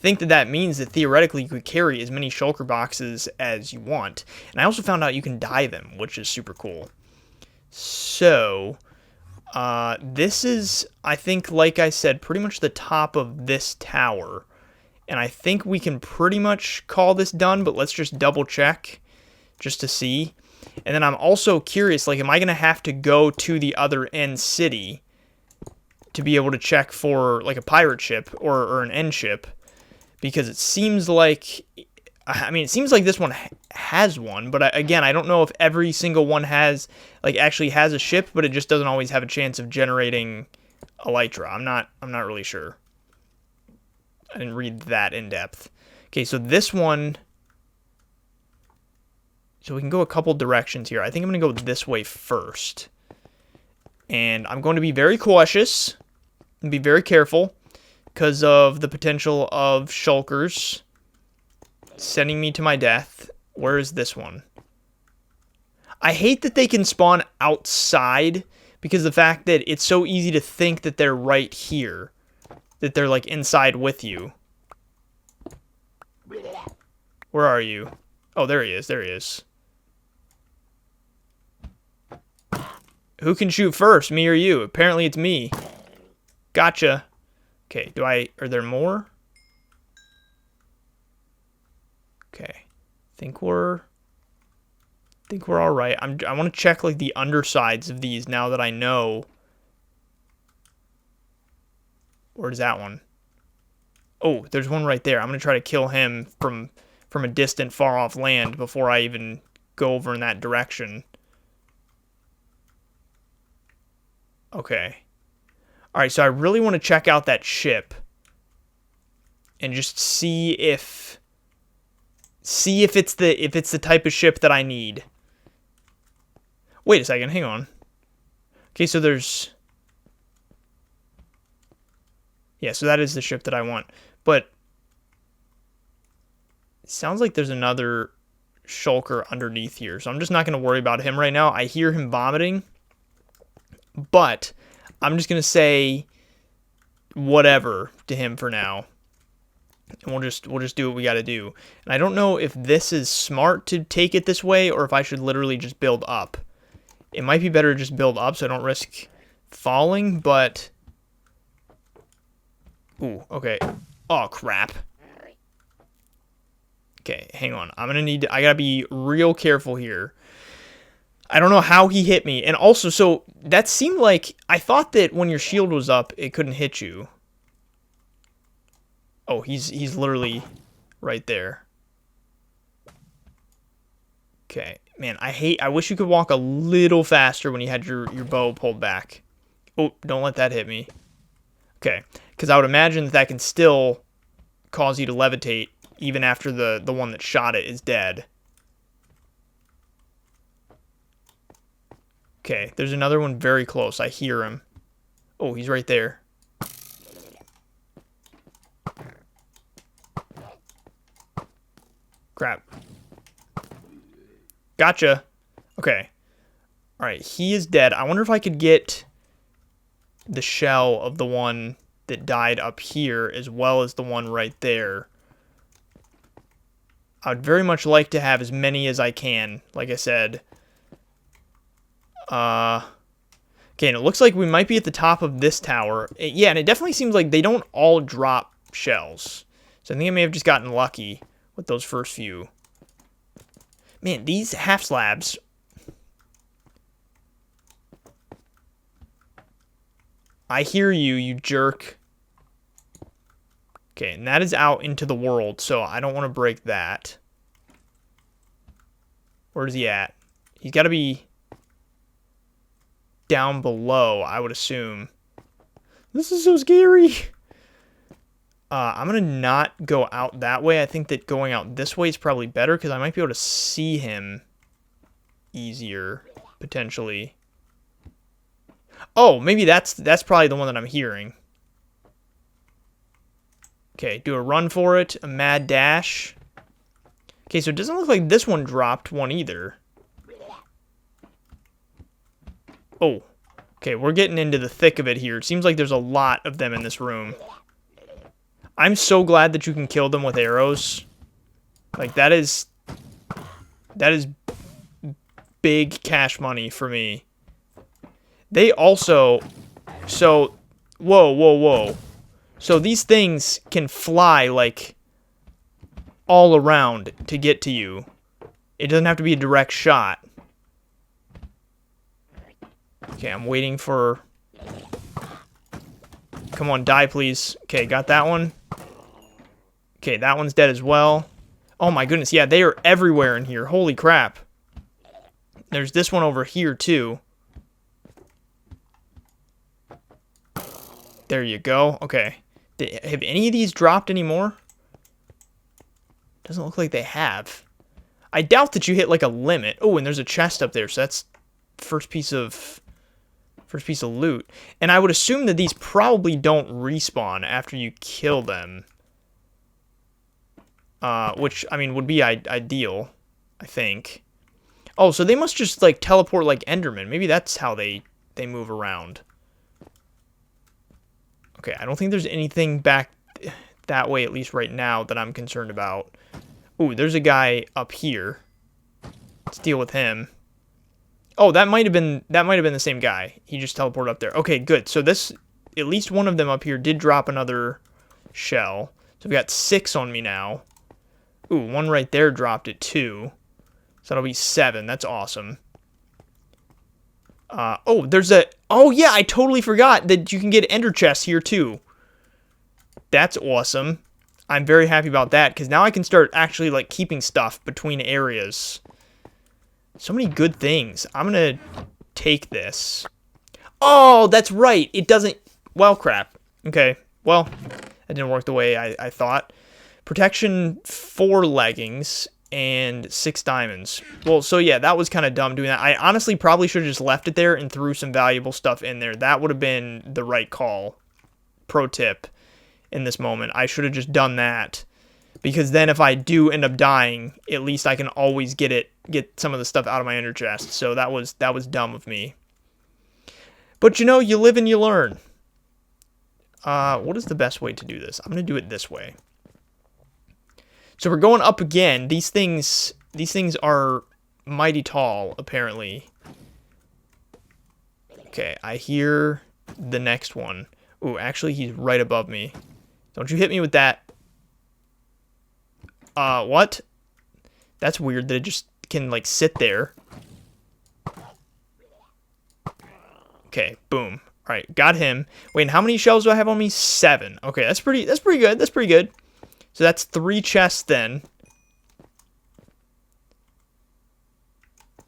think that means that theoretically you could carry as many shulker boxes as you want. And I also found out you can dye them, which is super cool. So, this is, I think, like I said, pretty much the top of this tower. And I think we can pretty much call this done, but let's just double check just to see. And then I'm also curious, like, am I going to have to go to the other end city to be able to check for, like, a pirate ship or an end ship? Because it seems like, it seems like this one has one, but again, I don't know if every single one actually has a ship, but it just doesn't always have a chance of generating Elytra. I'm not really sure. I didn't read that in depth. Okay, so this one, so we can go a couple directions here. I think I'm going to go this way first. And I'm going to be very cautious and be very careful because of the potential of shulkers sending me to my death. Where is this one? I hate that they can spawn outside because the fact that it's so easy to think that they're right here. That they're like inside with you. Where are you? Oh, there he is. There he is. Who can shoot first, me or you? Apparently it's me. Gotcha. Okay, are there more? Okay. think we're all right. I want to check like the undersides of these now that I know. Where's that one? Oh, there's one right there. I'm gonna try to kill him from a distant, far off land before I even go over in that direction. Okay. All right, so I really want to check out that ship and just see if it's the type of ship that I need. Wait a second, hang on. Okay, so there's... Yeah, so that is the ship that I want. But it sounds like there's another shulker underneath here. So I'm just not going to worry about him right now. I hear him vomiting. But I'm just going to say whatever to him for now. And we'll just do what we got to do. And I don't know if this is smart to take it this way or if I should literally just build up. It might be better to just build up so I don't risk falling, but... Ooh, okay. Oh, crap. Okay, hang on. I gotta be real careful here. I don't know how he hit me. And also, so, that seemed like... I thought that when your shield was up, it couldn't hit you. Oh, he's literally right there. Okay. Man, I wish you could walk a little faster when you had your bow pulled back. Oh, don't let that hit me. Okay. Because I would imagine that can still cause you to levitate even after the one that shot it is dead. Okay, there's another one very close. I hear him. Oh, he's right there. Crap. Gotcha. Okay. Alright, he is dead. I wonder if I could get the shell of the one that died up here as well as the one right there. I would very much like to have as many as I can, like I said. Okay, and it looks like we might be at the top of this tower. Yeah, and it definitely seems like they don't all drop shells. So I think I may have just gotten lucky with those first few. Man, these half slabs... I hear you, you jerk. Okay, and that is out into the world, so I don't want to break that. Where's he at? He's got to be down below, I would assume. This is so scary. I'm going to not go out that way. I think that going out this way is probably better because I might be able to see him easier, potentially. Oh, maybe that's probably the one that I'm hearing. Okay, do a run for it, a mad dash. Okay, so it doesn't look like this one dropped one either. Oh, okay, we're getting into the thick of it here. It seems like there's a lot of them in this room. I'm so glad that you can kill them with arrows. Like, that is big cash money for me. They also... So... Whoa, whoa, whoa. So these things can fly, like, all around to get to you. It doesn't have to be a direct shot. Okay, I'm waiting for... Come on, die, please. Okay, got that one. Okay, that one's dead as well. Oh my goodness, yeah, they are everywhere in here. Holy crap. There's this one over here, too. There you go. Okay. Have any of these dropped anymore? Doesn't look like they have. I doubt that you hit, like, a limit. Oh, and there's a chest up there, so that's first piece of loot. And I would assume that these probably don't respawn after you kill them. Which, I mean, would be ideal, I think. Oh, so they must just, like, teleport like Enderman. Maybe that's how they move around. Okay, I don't think there's anything back that way, at least right now, that I'm concerned about. Ooh, there's a guy up here. Let's deal with him. Oh, that might have been the same guy. He just teleported up there. Okay, good. So this, at least one of them up here did drop another shell. So we got 6 on me now. Ooh, one right there dropped it 2. So that'll be 7. That's awesome. Oh, there's a... Oh, yeah, I totally forgot that you can get ender chests here, too. That's awesome. I'm very happy about that, because now I can start actually, like, keeping stuff between areas. So many good things. I'm going to take this. Oh, that's right. It doesn't... Well, crap. Okay. Well, that didn't work the way I thought. Protection 4 leggings and 6 diamonds. Well, so yeah, that was kind of dumb doing that. I honestly probably should have just left it there and threw some valuable stuff in there. That would have been the right call. Pro tip in this moment. I should have just done that. Because then if I do end up dying, at least I can always get some of the stuff out of my ender chest. So that was dumb of me. But you know, you live and you learn. What is the best way to do this? I'm going to do it this way. So we're going up again. These things are mighty tall, apparently. Okay, I hear the next one. Ooh, actually, he's right above me. Don't you hit me with that. What? That's weird that it just can, like, sit there. Okay, boom. All right, got him. Wait, and how many shells do I have on me? 7. Okay, that's pretty good. That's pretty good. So that's 3 chests then.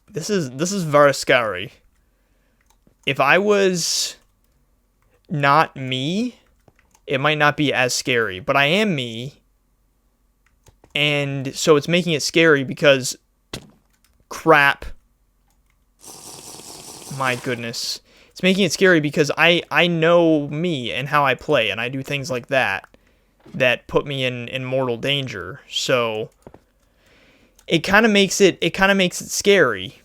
This is very scary. If I was not me, it might not be as scary, but I am me. And so it's making it scary because crap. My goodness. It's making it scary because I know me and how I play, and I do things like that put me in mortal danger. So it kind of makes it scary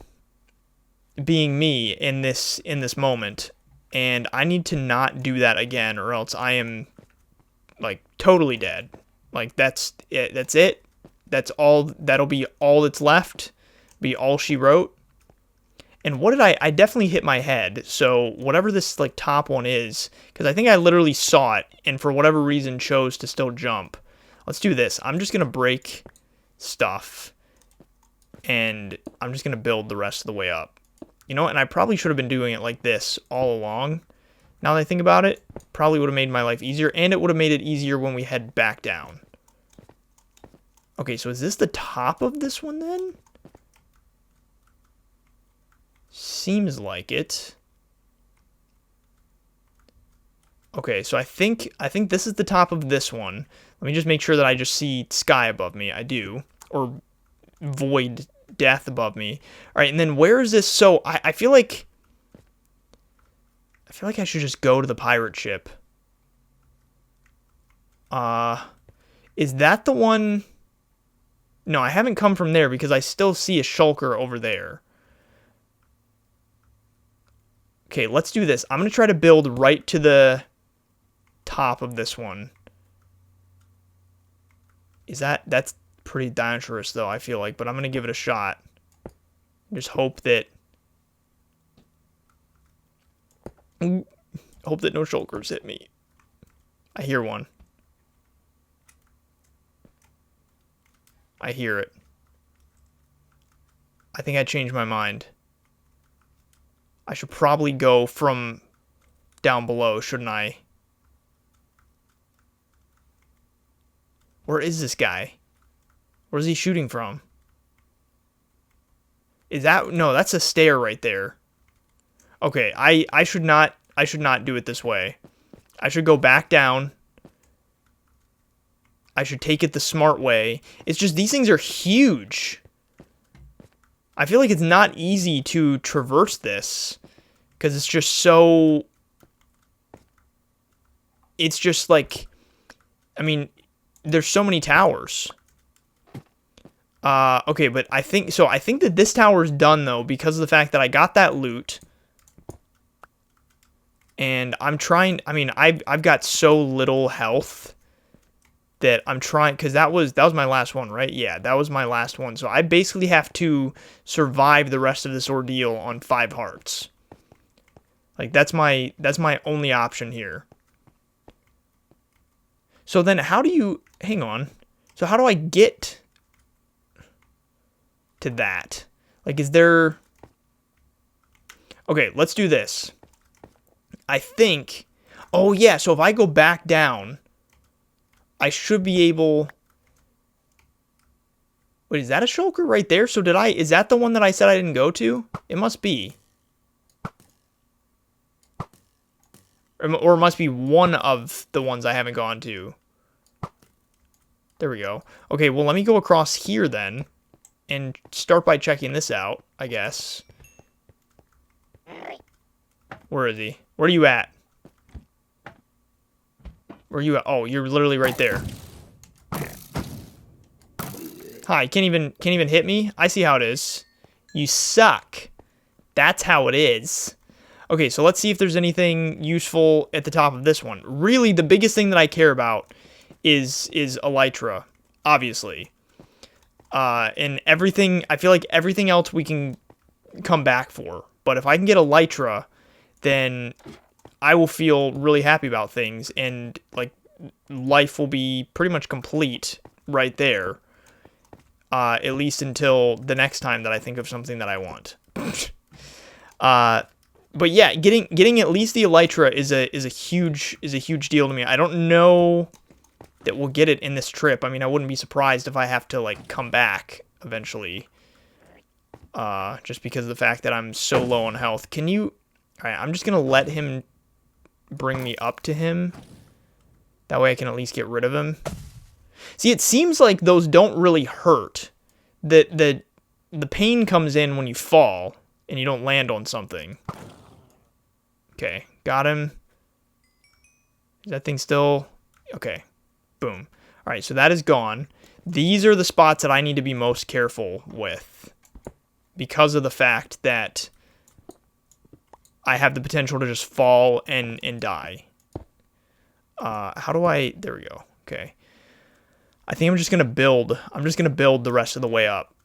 being me in this moment, and I need to not do that again, or else I am like totally dead. Like that's it. That's all. That'll be all that's left. Be all she wrote. And what did I definitely hit my head. So whatever this like top one is, because I think I literally saw it and for whatever reason chose to still jump. Let's do this. I'm just going to break stuff and I'm just going to build the rest of the way up. You know, and I probably should have been doing it like this all along. Now that I think about it, probably would have made my life easier, and it would have made it easier when we head back down. Okay, so is this the top of this one then? Seems like it. Okay, so I think this is the top of this one. Let me just make sure that I just see sky above me. I do. Or void death above me. Alright, and then where is this? So I feel like I should just go to the pirate ship. Is that the one? No, I haven't come from there because I still see a shulker over there. Okay, let's do this. I'm going to try to build right to the top of this one. That's pretty dangerous though, I feel like, but I'm going to give it a shot. Just hope that no shulkers hit me. I hear one. I hear it. I think I changed my mind. I should probably go from down below, shouldn't I? Where is this guy? Where's he shooting from? Is that... No, that's a stair right there. Okay, I should not do it this way. I should go back down. I should take it the smart way. It's just these things are huge. I feel like it's not easy to traverse this because it's just so... It's just like... I mean, there's so many towers. Okay, but I think that this tower is done though because of the fact that I got that loot. And I'm trying... I mean, I've got so little health that I'm trying, because that was my last one, right? Yeah, that was my last one. So I basically have to survive the rest of this ordeal on 5 hearts. Like that's my only option here. So then how do you... Hang on. So how do I get to that? Like, is there... Okay, let's do this. I think... Oh, yeah, so if I go back down, I should be able... Wait, is that a shulker right there? So did I... Is that the one that I said I didn't go to? It must be. Or it must be one of the ones I haven't gone to. There we go. Okay, well, let me go across here then. And start by checking this out, I guess. Where is he? Where are you at? Where are you at? Oh, you're literally right there. Hi, can't even hit me? I see how it is. You suck. That's how it is. Okay, so let's see if there's anything useful at the top of this one. Really, the biggest thing that I care about is elytra, obviously. And everything, I feel like everything else we can come back for. But if I can get elytra, then I will feel really happy about things, and like life will be pretty much complete right there. At least until the next time that I think of something that I want. But yeah, getting at least the elytra is a huge deal to me. I don't know that we'll get it in this trip. I mean, I wouldn't be surprised if I have to like come back eventually. Just because of the fact that I'm so low on health. Can you... Alright, I'm just gonna let him bring me up to him. That way I can at least get rid of him. See, it seems like those don't really hurt. The pain comes in when you fall and you don't land on something. Okay, got him. Is that thing still... Okay, boom. Alright, so that is gone. These are the spots that I need to be most careful with, because of the fact that I have the potential to just fall and die. How do I... There we go. Okay. I think I'm just going to build. I'm just going to build the rest of the way up.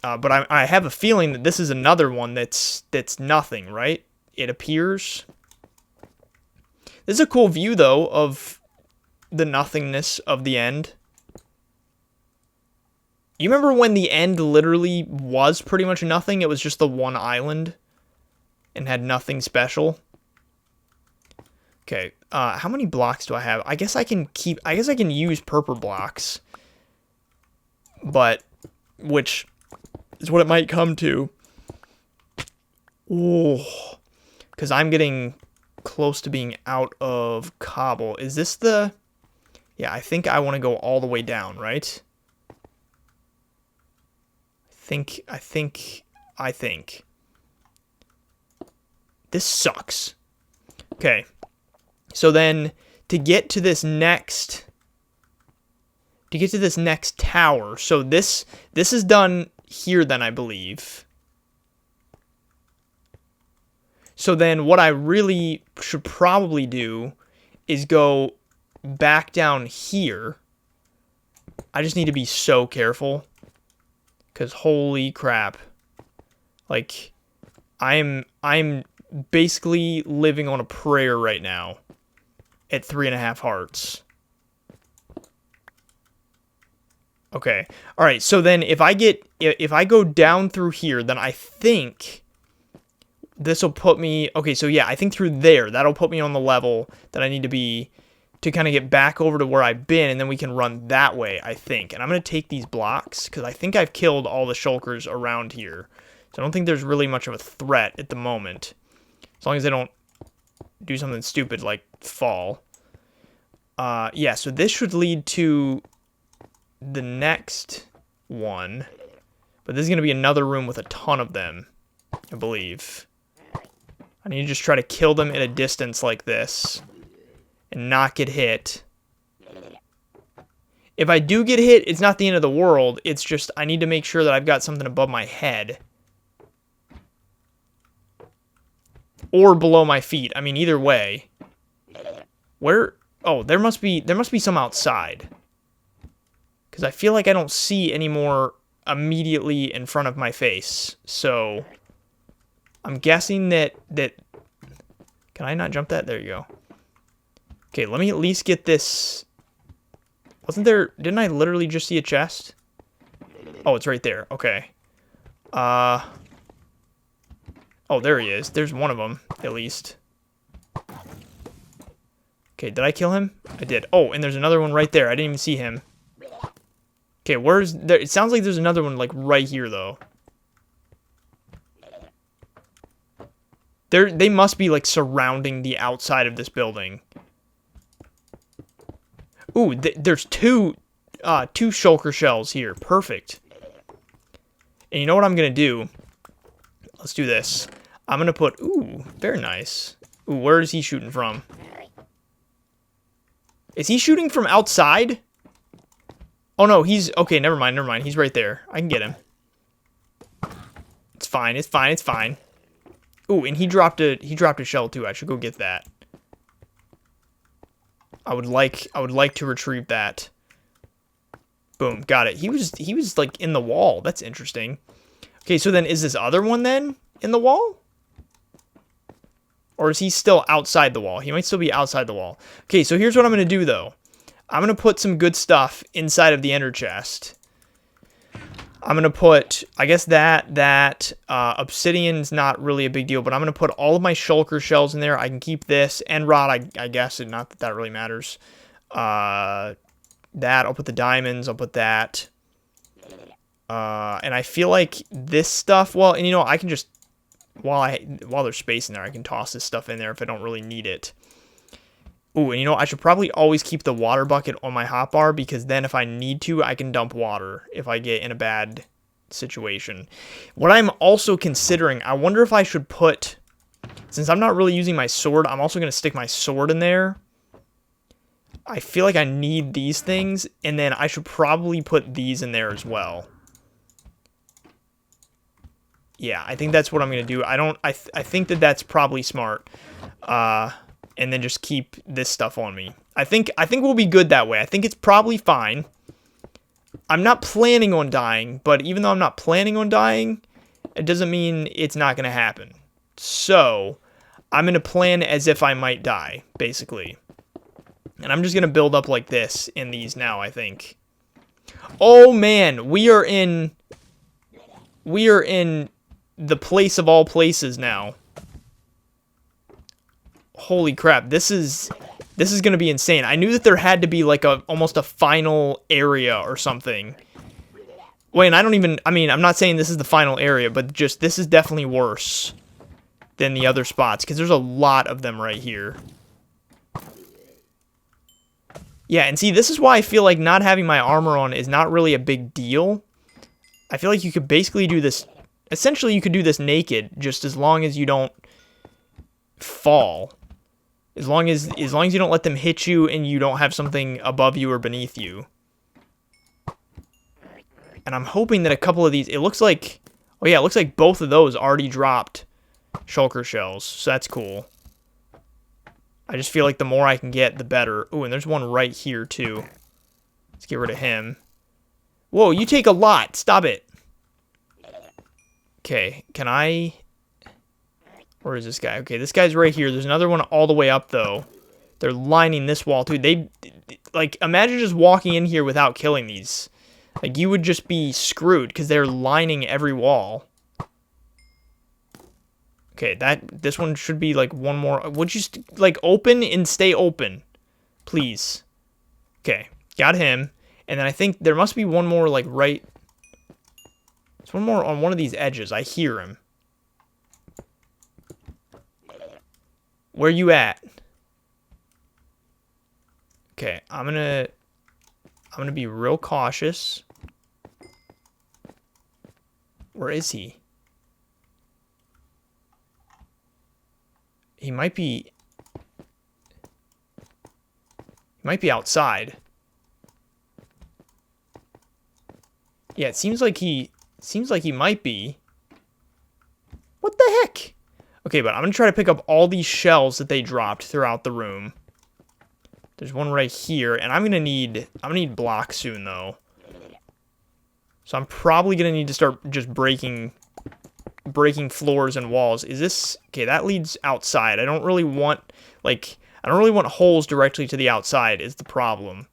But I have a feeling that this is another one that's nothing, right? It appears. This is a cool view, though, of the nothingness of the end. You remember when the end literally was pretty much nothing? It was just the one island and had nothing special. Okay, how many blocks do I have? I guess I can use purple blocks. But, which is what it might come to. Oh, because I'm getting close to being out of cobble. Is this the... Yeah, I think I want to go all the way down, right? I think. This sucks. Okay. So then, to get to this next tower, so this is done here then, I believe. So then what I really should probably do is go back down here. I just need to be so careful, because holy crap. Like, I'm basically living on a prayer right now at 3.5 hearts. Okay. All right. So then if I go down through here, then I think this will put me... Okay, so yeah, I think through there, that'll put me on the level that I need to be to kind of get back over to where I've been, and then we can run that way, I think. And I'm going to take these blocks, because I think I've killed all the shulkers around here. So I don't think there's really much of a threat at the moment. As long as they don't do something stupid like fall. Yeah, so this should lead to the next one. But this is going to be another room with a ton of them, I believe. I need to just try to kill them at a distance like this and not get hit. If I do get hit, it's not the end of the world. It's just I need to make sure that I've got something above my head. Or below my feet. I mean, either way. Where... Oh, there must be some outside. Because I feel like I don't see any more immediately in front of my face. So, I'm guessing that... Can I not jump that? There you go. Okay, let me at least get this... Wasn't there... Didn't I literally just see a chest? Oh, it's right there. Okay. Oh, there he is. There's one of them, at least. Okay, did I kill him? I did. Oh, and there's another one right there. I didn't even see him. Okay, where's there? It sounds like there's another one like right here though. They must be like surrounding the outside of this building. Ooh, there's two shulker shells here. Perfect. And you know what I'm gonna do? Let's do this. I'm gonna put. Ooh, very nice. Ooh, where is he shooting from? Is he shooting from outside? Oh no, he's okay. Never mind. Never mind. He's right there. I can get him. It's fine. It's fine. It's fine. Ooh, and he dropped a shell too. I should go get that. I would like to retrieve that. Boom, got it. He was like in the wall. That's interesting. Okay, so then is this other one then in the wall? Or is he still outside the wall? He might still be outside the wall. Okay, so here's what I'm going to do, though. I'm going to put some good stuff inside of the ender chest. I'm going to put, I guess that obsidian's not really a big deal, but I'm going to put all of my shulker shells in there. I can keep this, and rod, I guess, and not that that really matters. I'll put the diamonds, I'll put that. And I feel like this stuff, well, and you know, I can just, while there's space in there, I can toss this stuff in there if I don't really need it. Ooh, and you know, I should probably always keep the water bucket on my hotbar, because then if I need to, I can dump water if I get in a bad situation. What I'm also considering, I wonder if I should put, since I'm not really using my sword, I'm also going to stick my sword in there. I feel like I need these things, and then I should probably put these in there as well. Yeah, I think that's what I'm going to do. I think that that's probably smart. And then just keep this stuff on me. I think we'll be good that way. I think it's probably fine. I'm not planning on dying, but even though I'm not planning on dying, it doesn't mean it's not going to happen. So, I'm going to plan as if I might die, basically. And I'm just going to build up like this in these now, I think. Oh man, we are in the place of all places now. Holy crap, this is going to be insane. I knew that there had to be like almost a final area or something. Wait, and I'm not saying this is the final area, but just this is definitely worse than the other spots, because there's a lot of them right here. Yeah, and see, this is why I feel like not having my armor on is not really a big deal. I feel like you could basically do this, essentially you could do this naked, just as long as you don't fall. As long as you don't let them hit you and you don't have something above you or beneath you. And I'm hoping that a couple of these, it looks like, oh yeah, it looks like both of those already dropped shulker shells, so that's cool. I just feel like the more I can get, the better. Ooh, and there's one right here, too. Let's get rid of him. Whoa, you take a lot. Stop it. Okay, can I... Where is this guy? Okay, this guy's right here. There's another one all the way up, though. They're lining this wall, too. Like, imagine just walking in here without killing these. Like, you would just be screwed, because they're lining every wall. Okay, this one should be like one more. Would you like open and stay open, please? Okay, got him. And then I think there must be one more like right. There's one more on one of these edges. I hear him. Where you at? Okay, I'm gonna be real cautious. Where is he? He might be outside. Yeah, it seems like he might be. What the heck? Okay, but I'm going to try to pick up all these shells that they dropped throughout the room. There's one right here, and I'm going to need blocks soon though. So I'm probably going to need to start just breaking floors and walls. Is this okay? That leads outside. I don't really want holes directly to the outside is the problem.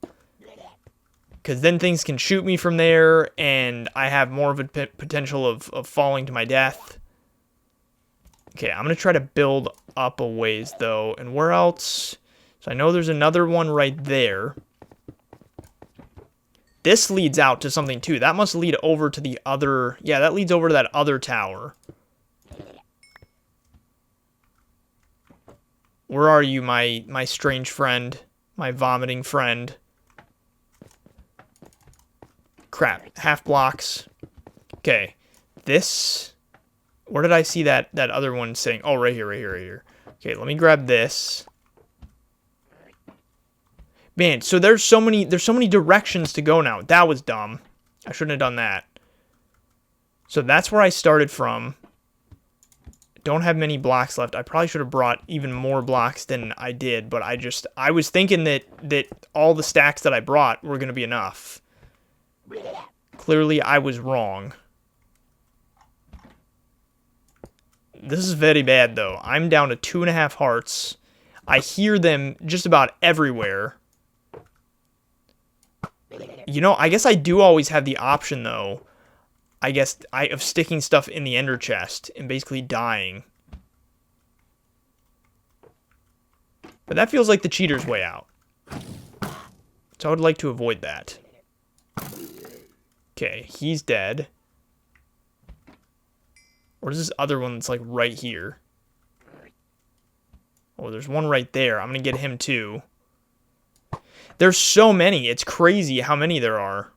because then things can shoot me from there, and I have more of a potential of falling to my death. Okay, I'm going to try to build up a ways, though. And where else? So I know there's another one right there. This leads out to something, too. That must lead over to the other... Yeah, that leads over to that other tower. Where are you, my strange friend? My vomiting friend? Crap. Half blocks. Okay. This... Where did I see that other one sitting? Oh, right here, right here, right here. Okay, let me grab this. Man, so there's so many directions to go now. That was dumb. I shouldn't have done that. So that's where I started from. Don't have many blocks left. I probably should have brought even more blocks than I did, but I was thinking that all the stacks that I brought were going to be enough. Clearly, I was wrong. This is very bad, though. I'm down to 2.5 hearts. I hear them just about everywhere. You know, I guess I do always have the option, though, of sticking stuff in the ender chest and basically dying. But that feels like the cheater's way out. So I would like to avoid that. Okay, he's dead. Where's this other one that's like right here? Oh, there's one right there. I'm going to get him too. There's so many. It's crazy how many there are.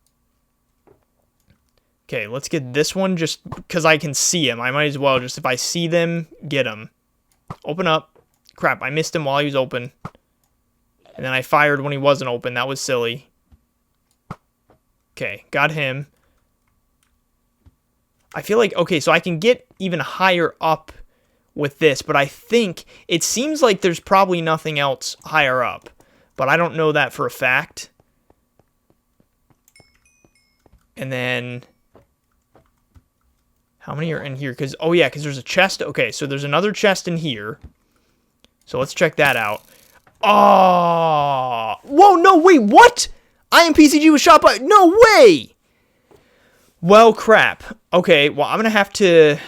Okay, let's get this one just because I can see him. I might as well just, if I see them, get him. Open up. Crap, I missed him while he was open. And then I fired when he wasn't open. That was silly. Okay, got him. I feel like, okay, so I can get even higher up with this, but I think it seems like there's probably nothing else higher up, but I don't know that for a fact. And then, how many are in here? Because, oh yeah, because there's a chest. Okay, so there's another chest in here. So let's check that out. Oh, whoa, no, wait, what? IMPCG was shot by, no way! Well, crap. Okay, well, I'm going to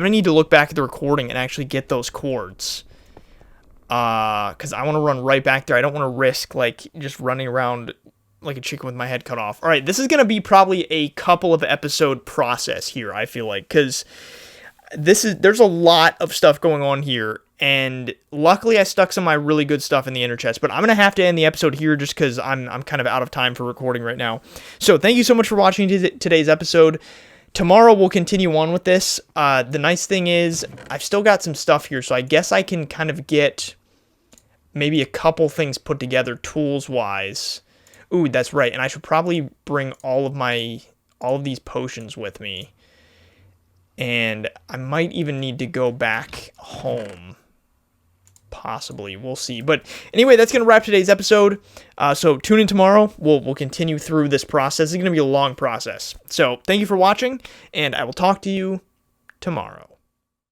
need to look back at the recording and actually get those cords. Because I want to run right back there. I don't want to risk, like, just running around like a chicken with my head cut off. All right, this is going to be probably a couple of episode process here, I feel like. Because there's a lot of stuff going on here. And luckily I stuck some of my really good stuff in the ender chest. But I'm going to have to end the episode here just because I'm kind of out of time for recording right now. So thank you so much for watching today's episode. Tomorrow we'll continue on with this. The nice thing is I've still got some stuff here. So I guess I can kind of get maybe a couple things put together tools-wise. Ooh, that's right. And I should probably bring all of these potions with me. And I might even need to go back home. Possibly. We'll see. But anyway, that's going to wrap today's episode. So tune in tomorrow. We'll continue through this process. It's going to be a long process. So thank you for watching, and I will talk to you tomorrow.